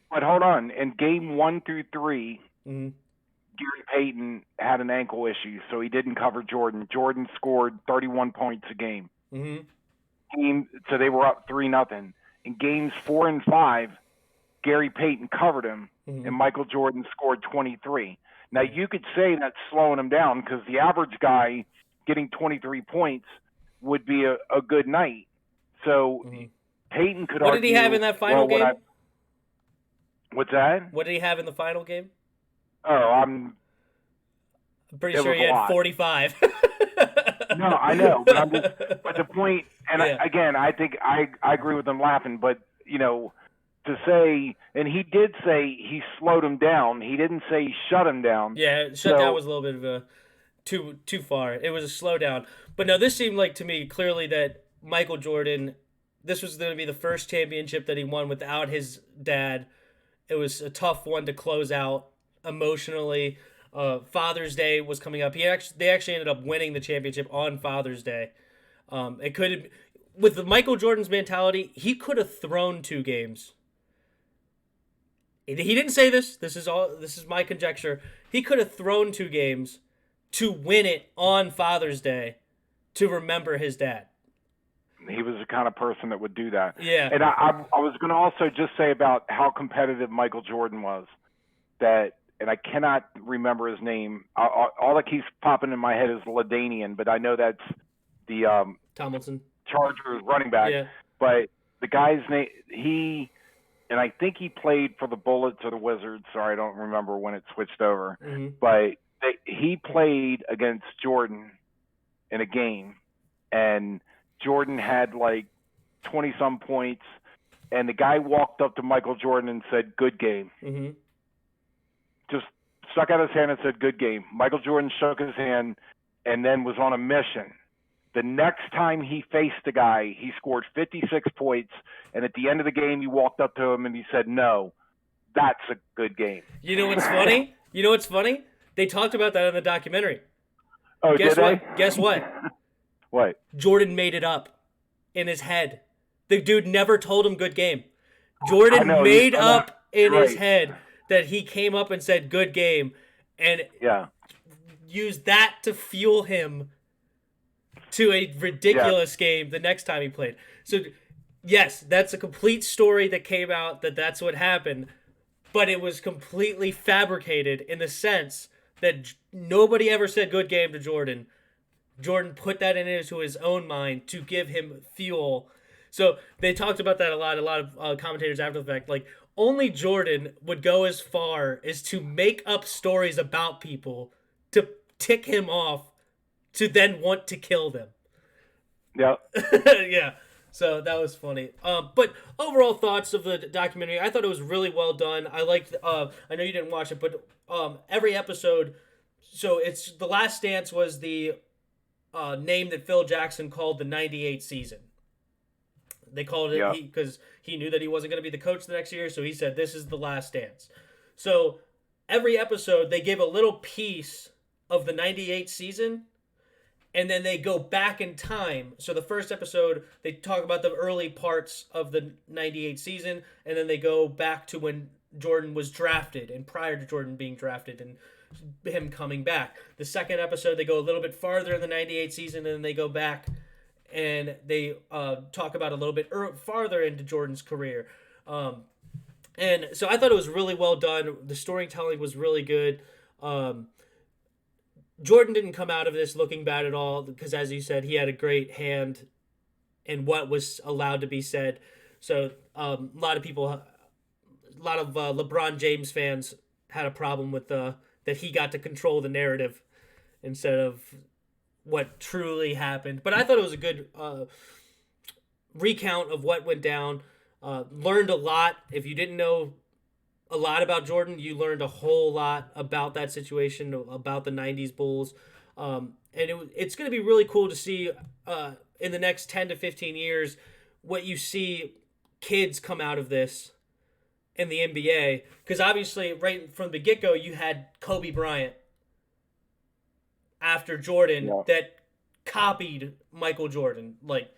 but hold on. In game 1 through 3, mm-hmm. Gary Payton had an ankle issue, so he didn't cover Jordan. Jordan scored 31 points a game. Mm-hmm. So they were up 3-0. In games 4 and 5, Gary Payton covered him, mm-hmm. and Michael Jordan scored 23. Now, you could say that's slowing him down because the average guy getting 23 points would be a good night. So mm-hmm. Payton could What argue, did he have in that final game? What's that? What did he have in the final game? Oh, I'm pretty sure he had 45. No, I know, but but the point, and again, I think I agree with him laughing, but to say, and he did say he slowed him down. He didn't say he shut him down. Yeah, shut down was a little bit of a too far. It was a slowdown. But no, this seemed like to me clearly that Michael Jordan, this was going to be the first championship that he won without his dad. It was a tough one to close out emotionally. Father's Day was coming up. They actually ended up winning the championship on Father's Day. It could have, with the Michael Jordan's mentality, he could have thrown 2 games. He didn't say this. This is my conjecture. He could have thrown 2 games to win it on Father's Day to remember his dad. He was the kind of person that would do that. Yeah. And I was going to also just say about how competitive Michael Jordan was, that, and I cannot remember his name. All that keeps popping in my head is Ladanian, but I know that's the Tomlinson Chargers running back. Yeah. But the guy's name, and I think he played for the Bullets or the Wizards. Sorry, I don't remember when it switched over. Mm-hmm. But he played against Jordan in a game, and Jordan had like 20-some points, and the guy walked up to Michael Jordan and said, "Good game." Mm-hmm. Just stuck out his hand and said, "Good game." Michael Jordan shook his hand and then was on a mission. The next time he faced the guy, he scored 56 points, and at the end of the game, he walked up to him and he said, "No, that's a good game." You know what's funny? They talked about that in the documentary. Oh, Guess did what? they? Guess what? What? Jordan made it up in his head. The dude never told him good game. Jordan made up in his head that he came up and said good game, and used that to fuel him to a ridiculous game the next time he played. So, yes, that's a complete story that came out that's what happened, but it was completely fabricated in the sense that nobody ever said good game to Jordan. Jordan put that into his own mind to give him fuel. So they talked about that a lot. A lot of commentators after the fact, like, only Jordan would go as far as to make up stories about people to tick him off, to then want to kill them. Yeah. Yeah. So that was funny. But overall thoughts of the documentary, I thought it was really well done. I liked. I know you didn't watch it, but every episode. So it's The Last Dance was the name that Phil Jackson called the '98 season. They called it because he knew that he wasn't going to be the coach the next year, so he said this is The Last Dance. So every episode they give a little piece of the '98 season, and then they go back in time. So the first episode, they talk about the early parts of the '98 season, and then they go back to when Jordan was drafted and prior to Jordan being drafted and him coming back. The second episode, they go a little bit farther in the '98 season, and then they go back and they talk about a little bit farther into Jordan's career. And so I thought it was really well done. The storytelling was really good. Jordan didn't come out of this looking bad at all because, as you said, he had a great hand in what was allowed to be said. So a lot of people, a lot of LeBron James fans had a problem with that he got to control the narrative instead of what truly happened. But I thought it was a good recount of what went down. Learned a lot. If you didn't know a lot about Jordan, you learned a whole lot about that situation, about the 90s Bulls. And it's going to be really cool to see in the next 10 to 15 years what you see kids come out of this in the NBA. Because obviously, right from the get-go, you had Kobe Bryant after Jordan that copied Michael Jordan. Like,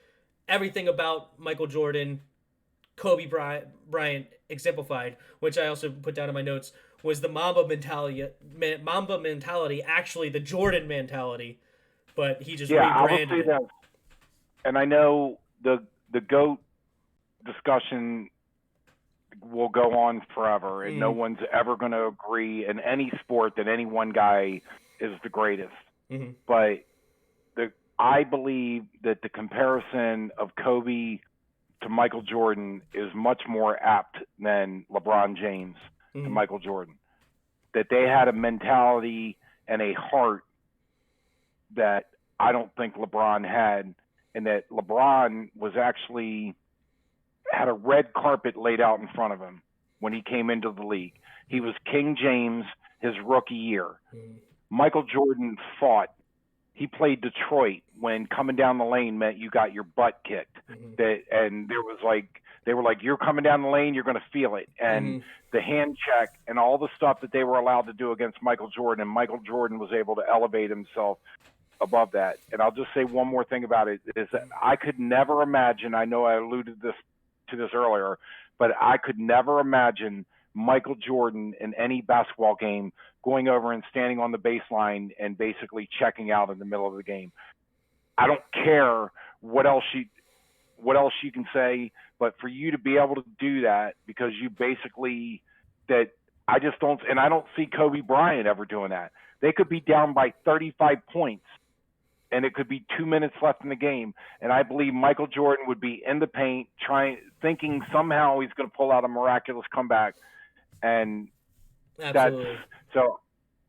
everything about Michael Jordan, Kobe Bryant exemplified, which I also put down in my notes, was the Mamba mentality. Mamba mentality, actually the Jordan mentality, but he just rebranded I will say it. that. And I know the GOAT discussion will go on forever, and no one's ever going to agree in any sport that any one guy is the greatest. Mm-hmm. But I believe that the comparison of Kobe to Michael Jordan is much more apt than LeBron James to Michael Jordan. That they had a mentality and a heart that I don't think LeBron had, and that LeBron was actually had a red carpet laid out in front of him when he came into the league. He was King James his rookie year. Michael Jordan fought. He played Detroit when coming down the lane meant you got your butt kicked. And there was they were like, you're coming down the lane, you're going to feel it. And the hand check and all the stuff that they were allowed to do against Michael Jordan, and Michael Jordan was able to elevate himself above that. And I'll just say one more thing about it, is that I could never imagine, I know I alluded to this earlier, but I could never imagine Michael Jordan in any basketball game going over and standing on the baseline and basically checking out in the middle of the game. I don't care what else you can say, but for you to be able to do that, because you basically I don't see Kobe Bryant ever doing that. They could be down by 35 points and it could be 2 minutes left in the game, and I believe Michael Jordan would be in the paint thinking somehow he's going to pull out a miraculous comeback. And Absolutely. So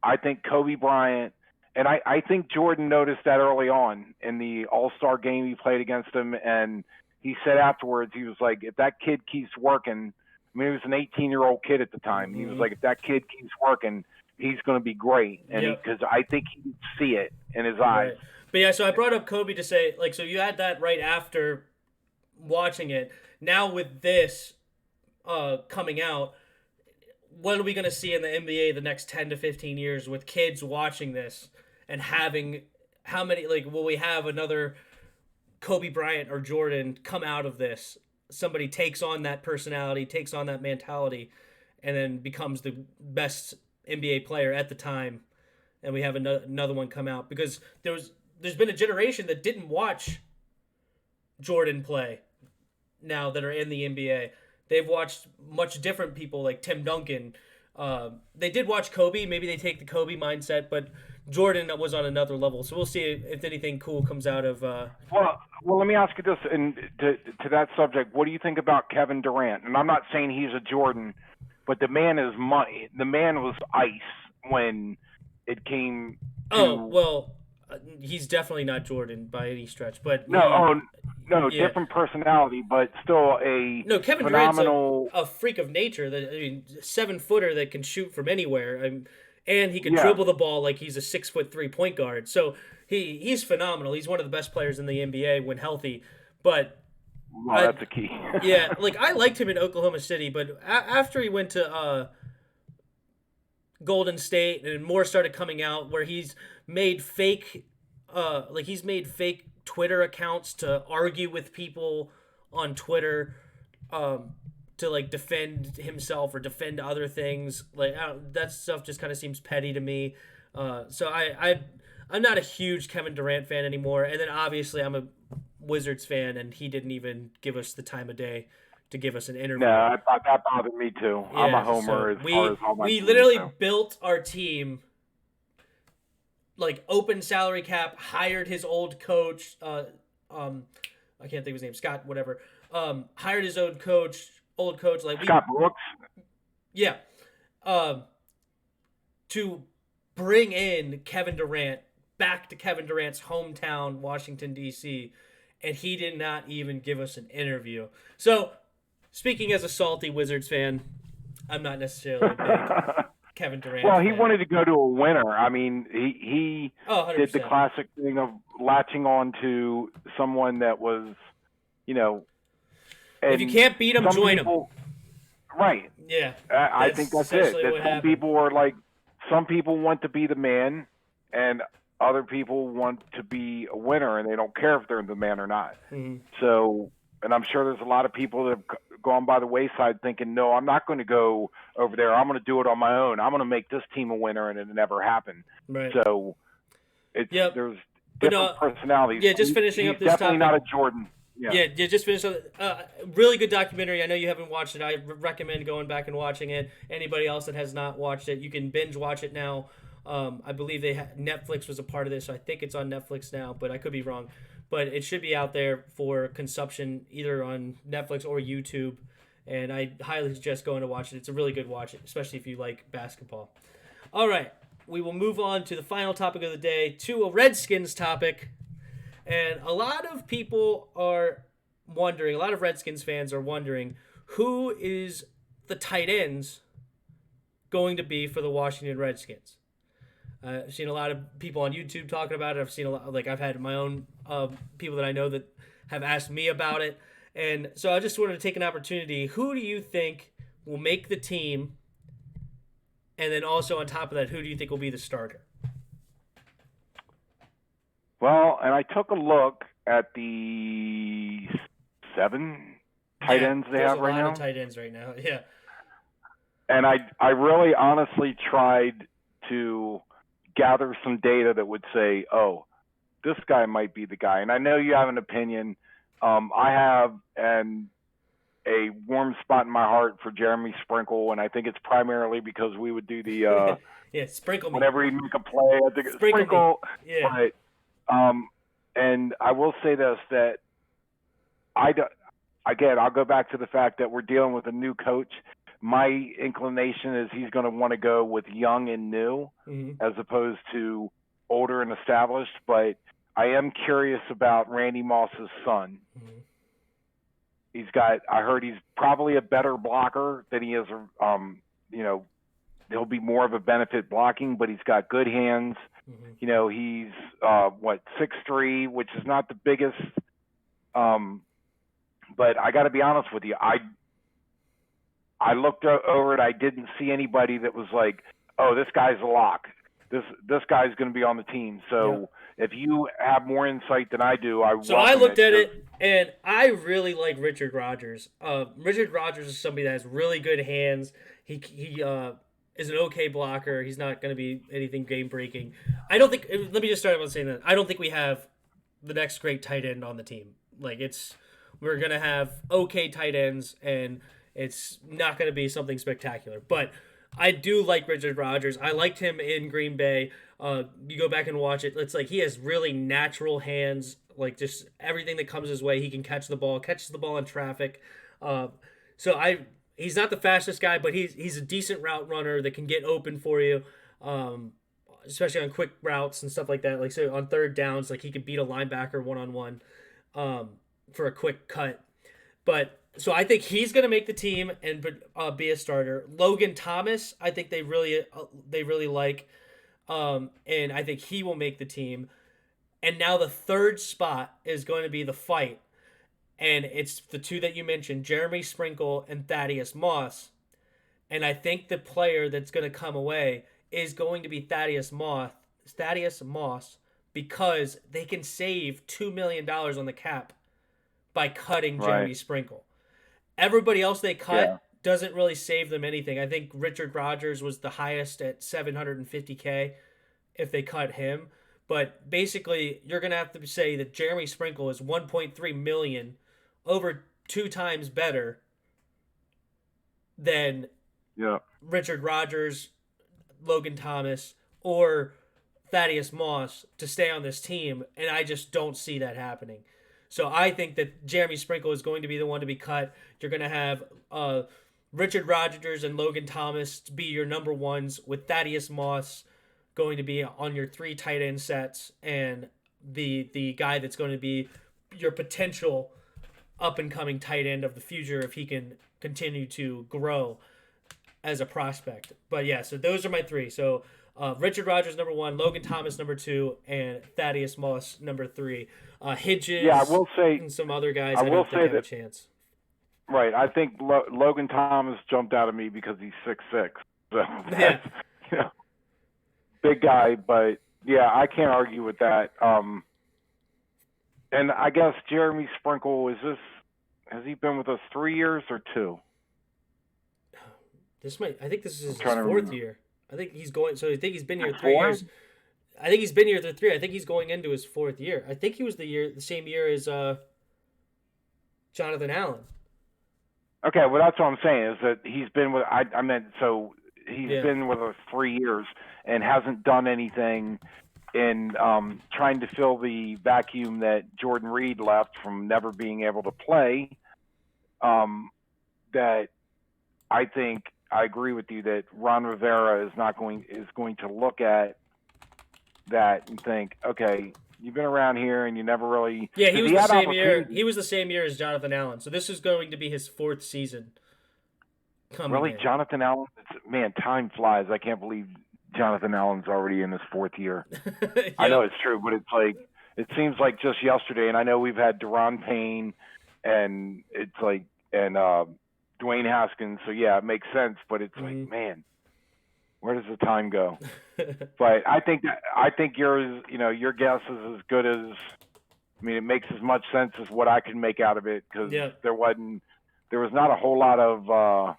I think Kobe Bryant, and I think Jordan noticed that early on in the All-Star game he played against him, and he said afterwards, he was like, if that kid keeps working, I mean, he was an 18-year-old kid at the time. He was like, if that kid keeps working, he's going to be great. And because I think he could see it in his eyes. Right. But yeah, so I brought up Kobe to say, like, so you had that right after watching it. Now with this coming out, what are we going to see in the NBA the next 10 to 15 years with kids watching this and having how many, like, will we have another Kobe Bryant or Jordan come out of this? Somebody takes on that personality, takes on that mentality, and then becomes the best NBA player at the time. And we have another one come out, because there's been a generation that didn't watch Jordan play now that are in the NBA. They've watched much different people like Tim Duncan. They did watch Kobe. Maybe they take the Kobe mindset, but Jordan was on another level. So we'll see if anything cool comes out of. Well, let me ask you this, and to that subject, what do you think about Kevin Durant? And I'm not saying he's a Jordan, but the man is money. The man was ice when it came to. He's definitely not Jordan by any stretch, but different personality, but still Kevin phenomenal. Durant's a freak of nature. 7-footer that can shoot from anywhere, and he can dribble the ball like he's a 6'3" point guard. So he's phenomenal. He's one of the best players in the NBA when healthy. But that's a key. Yeah, like I liked him in Oklahoma City, but after he went to Golden State and more started coming out, where he's made fake Twitter accounts to argue with people on Twitter, to like defend himself or defend other things. Like that stuff just kind of seems petty to me. So I'm not a huge Kevin Durant fan anymore. And then obviously I'm Wizards fan, and he didn't even give us the time of day to give us an interview. No, I thought that bothered me too. Yeah, I'm a homer as far as all my we teams literally go. built our team, like open salary cap, hired his old coach. I can't think of his name, Scott, whatever. Hired his old coach, like Scott Brooks. yeah, to bring in Kevin Durant back to Kevin Durant's hometown, Washington D.C., and he did not even give us an interview. So, speaking as a salty Wizards fan, I'm not necessarily a big Kevin Durant Well, he fan. wanted to go to a winner. I mean, he did the 100%. classic thing of latching on to someone that was, you know. If you can't beat him, join him. Right. Yeah. I think that's it. That some people are like, some people want to be the man, and other people want to be a winner, and they don't care if they're the man or not. Mm-hmm. So, and I'm sure there's a lot of people that have gone by the wayside thinking, no, I'm not going to go over there. I'm going to do it on my own. I'm going to make this team a winner, and it never happened. Right. So, there's different personalities. Yeah, just finishing up this definitely topic. Not a Jordan. Yeah, just finished. Really good documentary. I know you haven't watched it. I recommend going back and watching it. Anybody else that has not watched it, you can binge watch it now. I believe Netflix was a part of this, so I think it's on Netflix now, but I could be wrong. But it should be out there for consumption either on Netflix or YouTube, and I highly suggest going to watch it. It's a really good watch, especially if you like basketball. All right, we will move on to the final topic of the day, to a Redskins topic. And a lot of people are wondering, a lot of Redskins fans are wondering, who is the tight ends going to be for the Washington Redskins? I've seen a lot of people on YouTube talking about it. I've seen a lot, like I've had my own people that I know that have asked me about it. And so I just wanted to take an opportunity. Who do you think will make the team? And then also on top of that, who do you think will be the starter? Well, and I took a look at the 7 tight ends they have right now. There's a lot of tight ends right now, yeah. And I really honestly tried to gather some data that would say, oh, this guy might be the guy. And I know you have an opinion. I have a warm spot in my heart for Jeremy Sprinkle, and I think it's primarily because we would do the sprinkle me. Whenever he'd make a play, I think sprinkle. Yeah. But, and I will say this, that I'll go back to the fact that we're dealing with a new coach. My inclination is he's going to want to go with young and new, as opposed to older and established. But I am curious about Randy Moss's son. I heard he's probably a better blocker than he is, he'll be more of a benefit blocking, but he's got good hands. He's 6'3", which is not the biggest. But I got to be honest with you, I looked over it. I didn't see anybody that was like, oh, this guy's a lock. This guy's going to be on the team. So if you have more insight than I do, I looked at it, and I really like Richard Rodgers. Richard Rodgers is somebody that has really good hands. He is an okay blocker. He's not going to be anything game breaking. I don't think. Let me just start by saying that I don't think we have the next great tight end on the team. We're going to have okay tight ends, and it's not going to be something spectacular. But I do like Richard Rodgers. I liked him in Green Bay. You go back and watch it. It's like he has really natural hands. Like just everything that comes his way, he can catches the ball in traffic. He's not the fastest guy, but he's a decent route runner that can get open for you, especially on quick routes and stuff like that. Like so on third downs, like he can beat a linebacker one-on-one for a quick cut. But so I think he's going to make the team and be a starter. Logan Thomas, I think they really like, and I think he will make the team. And now the third spot is going to be the fight. And it's the two that you mentioned, Jeremy Sprinkle and Thaddeus Moss. And I think the player that's going to come away is going to be Thaddeus Moss, because they can save $2 million on the cap by cutting Jeremy Sprinkle. Everybody else they cut doesn't really save them anything. I think Richard Rodgers was the highest at $750K if they cut him. But basically, you're going to have to say that Jeremy Sprinkle is 1.3 million, over 2 times better than Richard Rodgers, Logan Thomas, or Thaddeus Moss to stay on this team, and I just don't see that happening. So I think that Jeremy Sprinkle is going to be the one to be cut. You're going to have Richard Rodgers and Logan Thomas to be your number ones, with Thaddeus Moss going to be on your 3 tight end sets, and the guy that's going to be your potential up-and-coming tight end of the future if he can continue to grow as a prospect. But yeah, so those are my 3. So Richard Rodgers number 1, Logan Thomas number 2, and Thaddeus Moss number 3. Hedges, I will say, and some other guys I will say have that, a chance. Right, I think Logan Thomas jumped out of me because he's 6'6". So Yeah. Big guy, but yeah, I can't argue with that. And I guess Jeremy Sprinkle, has he been with us 3 years or 2? I think this is his 4th year. I think he's going. So I think he's been here 3 4? years. I think he's been here 3. I think he's going into his 4th year. I think he was the same year as Jonathan Allen. Okay, well that's what I'm saying is that he's been with. I meant so he's been with us 3 years and hasn't done anything in trying to fill the vacuum that Jordan Reed left from never being able to play. That I think I agree with you that Ron Rivera is going to look at that and think, okay, you've been around here and you never really. Yeah, he was the same year. He was the same year as Jonathan Allen. So this is going to be his 4th season. Jonathan Allen? Man, time flies. I can't believe Jonathan Allen's already in his 4th year. Yep. I know it's true, but it's like it seems like just yesterday. And I know we've had Deron Payne, and it's like Dwayne Haskins. So yeah, it makes sense. But it's like, man, where does the time go? But I think your guess is as good as. I mean, it makes as much sense as what I can make out of it because there was not a whole lot of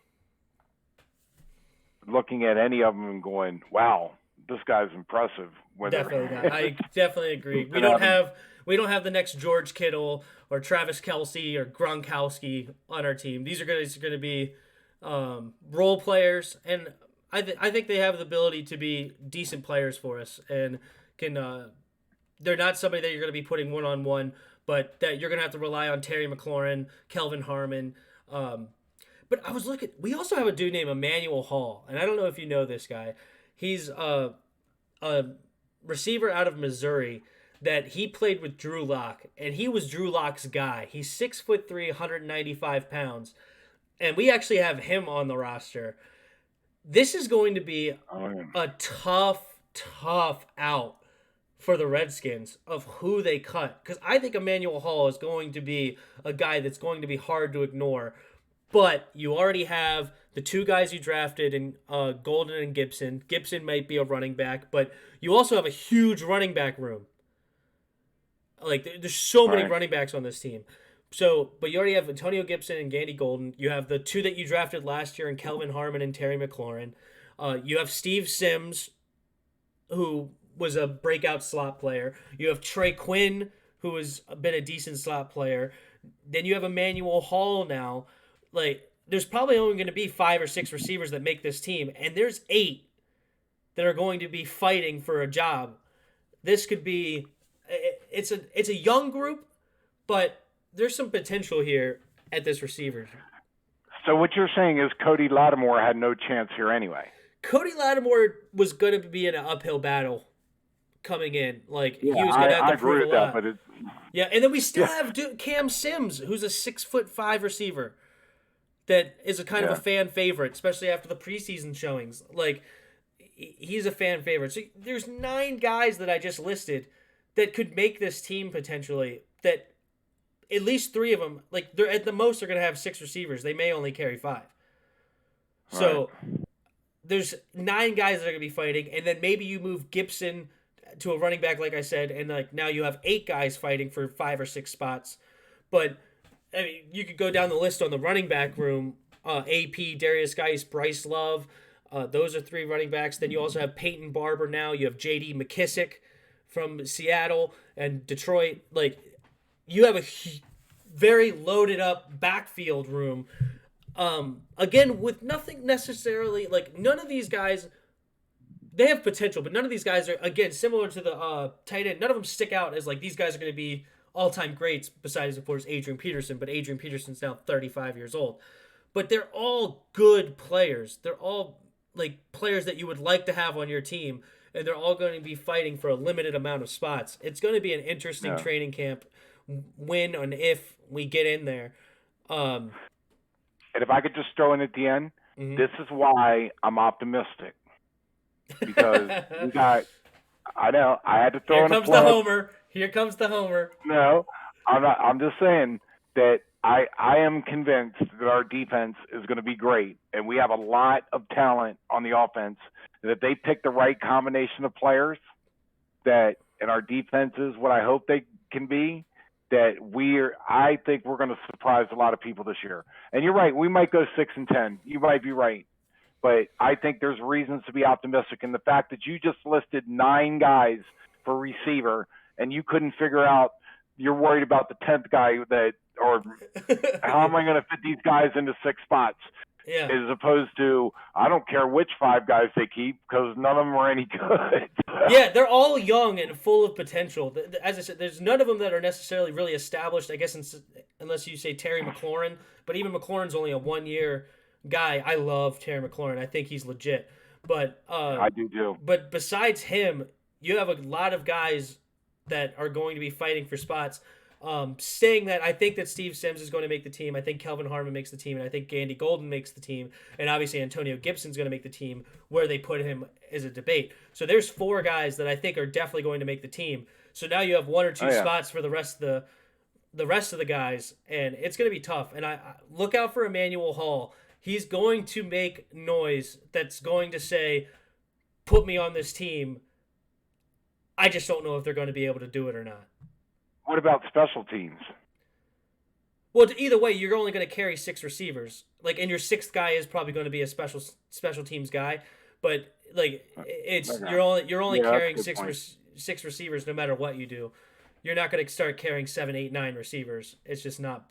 looking at any of them and going, wow, this guy's impressive. Definitely not. I definitely agree. We don't have the next George Kittle or Travis Kelce or Gronkowski on our team. These are going to be role players, and I think they have the ability to be decent players for us, and can. They're not somebody that you're going to be putting one-on-one, but that you're going to have to rely on Terry McLaurin, Kelvin Harmon. But I was looking. We also have a dude named Emmanuel Hall, and I don't know if you know this guy. He's a receiver out of Missouri that he played with Drew Lock, and he was Drew Lock's guy. He's 6'3", 195 pounds, and we actually have him on the roster. This is going to be a tough out for the Redskins of who they cut, because I think Emmanuel Hall is going to be a guy that's going to be hard to ignore. But you already have the 2 guys you drafted in Golden and Gibson. Gibson might be a running back, but you also have a huge running back room. Like, there's so many running backs on this team. So, but you already have Antonio Gibson and Gandy Golden. You have the 2 that you drafted last year in Kelvin Harmon and Terry McLaurin. You have Steve Sims, who was a breakout slot player. You have Trey Quinn, who has been a decent slot player. Then you have Emmanuel Hall now. Like, there's probably only going to be 5 or 6 receivers that make this team, and there's 8 that are going to be fighting for a job. This could be it's a young group, but there's some potential here at this receiver. So what you're saying is Cody Latimer had no chance here anyway. Cody Latimer was going to be in an uphill battle coming in. Like, he was going to have to prove a lot. But and then we still have Cam Sims, who's a 6'5" receiver that is a kind of a fan favorite, especially after the preseason showings. Like, he's a fan favorite. So there's 9 guys that I just listed that could make this team potentially, that at least 3 of them, like, they're at the most, they're going to have 6 receivers. They may only carry 5. So there's 9 guys that are going to be fighting, and then maybe you move Gibson to a running back, like I said, and like now you have 8 guys fighting for 5 or 6 spots. But I mean, you could go down the list on the running back room. AP, Darius Geis, Bryce Love. Those are 3 running backs. Then you also have Peyton Barber now. You have J.D. McKissick, from Seattle and Detroit. Like, you have a very loaded up backfield room. Again, with nothing necessarily, like, none of these guys, they have potential, but none of these guys are, again, similar to the tight end. None of them stick out as, like, these guys are going to be all-time greats besides, of course, Adrian Peterson. But Adrian Peterson's now 35 years old. But they're all good players. They're all, like, players that you would like to have on your team, and they're all going to be fighting for a limited amount of spots. It's going to be an interesting training camp when and if we get in there. And if I could just throw in at the end, this is why I'm optimistic. Because we got, I know, I had to throw in a plug. Here comes the homer. Here comes the homer. No, I'm not. I'm just saying that I am convinced that our defense is going to be great, and we have a lot of talent on the offense. That they pick the right combination of players, that and our defense is what I hope they can be. I think we're going to surprise a lot of people this year. And you're right, we might go 6-10. You might be right, but I think there's reasons to be optimistic. And the fact that you just listed 9 guys for receiver, and you couldn't figure out, you're worried about the 10th guy or how am I going to fit these guys into 6 spots? Yeah. As opposed to, I don't care which 5 guys they keep because none of them are any good. Yeah, they're all young and full of potential. As I said, there's none of them that are necessarily really established, I guess, unless you say Terry McLaurin. But even McLaurin's only a 1-year guy. I love Terry McLaurin. I think he's legit. But I do too. But besides him, you have a lot of guys that are going to be fighting for spots. Saying that, I think that Steve Sims is going to make the team. I think Kelvin Harmon makes the team, and I think Gandy Golden makes the team, and obviously Antonio Gibson's going to make the team. Where they put him is a debate. So there's 4 guys that I think are definitely going to make the team. So now you have 1 or 2 spots for the rest of the guys, and it's going to be tough. And I look out for Emmanuel Hall. He's going to make noise that's going to say, "Put me on this team." I just don't know if they're going to be able to do it or not. What about special teams? Well, either way, you're only going to carry 6 receivers. Like, and your 6th guy is probably going to be a special teams guy. But like, you're only carrying 6 receivers no matter what you do. You're not going to start carrying 7, 8, 9 receivers. It's just not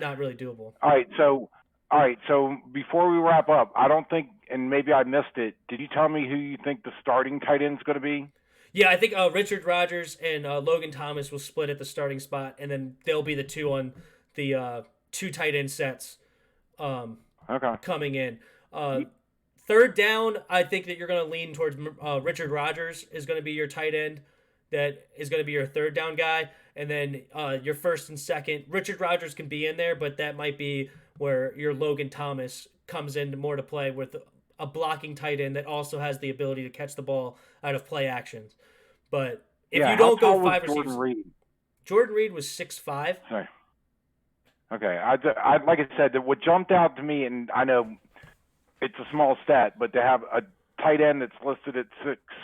really doable. All right. So before we wrap up, I don't think, and maybe I missed it. Did you tell me who you think the starting tight end is going to be? Yeah, I think Richard Rodgers and Logan Thomas will split at the starting spot, and then they'll be the 2 on the 2 tight end sets coming in. Third down, I think that you're going to lean towards Richard Rodgers is going to be your tight end. That is going to be your third down guy. And then your first and second, Richard Rodgers can be in there, but that might be where your Logan Thomas comes in more to play with a blocking tight end that also has the ability to catch the ball out of play actions. But if you don't go 5 receivers, Jordan Reed was 6'5". Sorry. Okay. I like I said, what jumped out to me, and I know it's a small stat, but to have a tight end that's listed at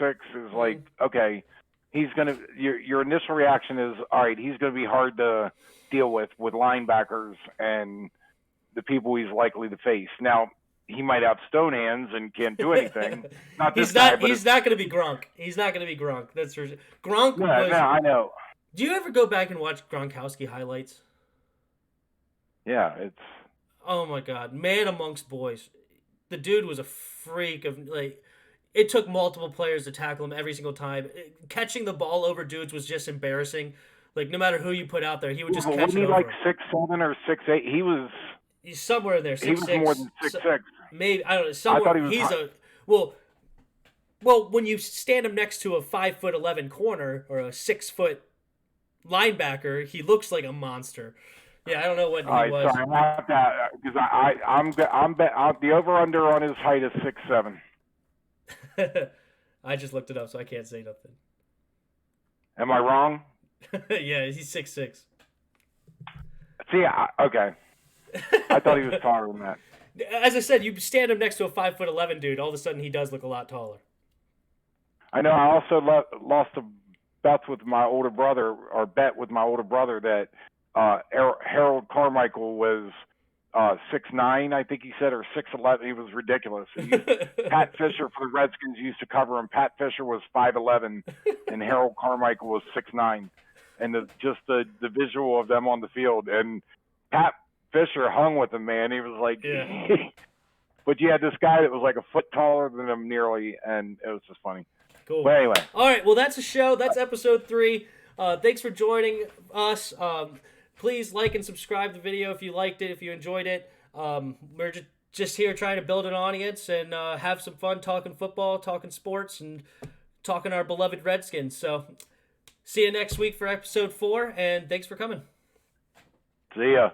6'6" is like, okay, he's gonna. Your initial reaction is, all right, he's gonna be hard to deal with linebackers and the people he's likely to face. Now, he might have stone hands and can't do anything. He's not going to be Gronk. He's not going to be Gronk. That's for sure. Gronk. Yeah, I know. Do you ever go back and watch Gronkowski highlights? Yeah, it's. Oh my God, man amongst boys, the dude was a freak of like. It took multiple players to tackle him every single time. Catching the ball over dudes was just embarrassing. Like, no matter who you put out there, he would just catch it over. Wasn't he like 6'7" or 6'8"? He was. He's somewhere in there. 6'6". He was more than 6'6". Maybe I don't know. Somewhere, I thought he was well, when you stand him next to a 5'11" corner or a 6 foot linebacker, he looks like a monster. Yeah, I don't know what he was. Sorry about that because I'm the over under on his height is 6'7". I just looked it up, so I can't say nothing. Am I wrong? Yeah, he's 6'6". See, okay. I thought he was taller than that. As I said, you stand him next to a 5'11" dude, all of a sudden he does look a lot taller. I know. I also lost a bet with my older brother that Harold Carmichael was 6'9", I think he said, or 6'11". He was ridiculous. Pat Fisher for the Redskins used to cover him. Pat Fisher was 5'11", and Harold Carmichael was 6'9". And the visual of them on the field, and Pat Fisher hung with him, man. He was like, yeah. But you had this guy that was like a foot taller than him nearly, and it was just funny. Cool. But anyway. All right, well, that's a show. That's episode 3. Thanks for joining us. Please like and subscribe to the video if you liked it, if you enjoyed it. We're just here trying to build an audience and have some fun talking football, talking sports, and talking our beloved Redskins. So see you next week for episode 4, and thanks for coming. See ya.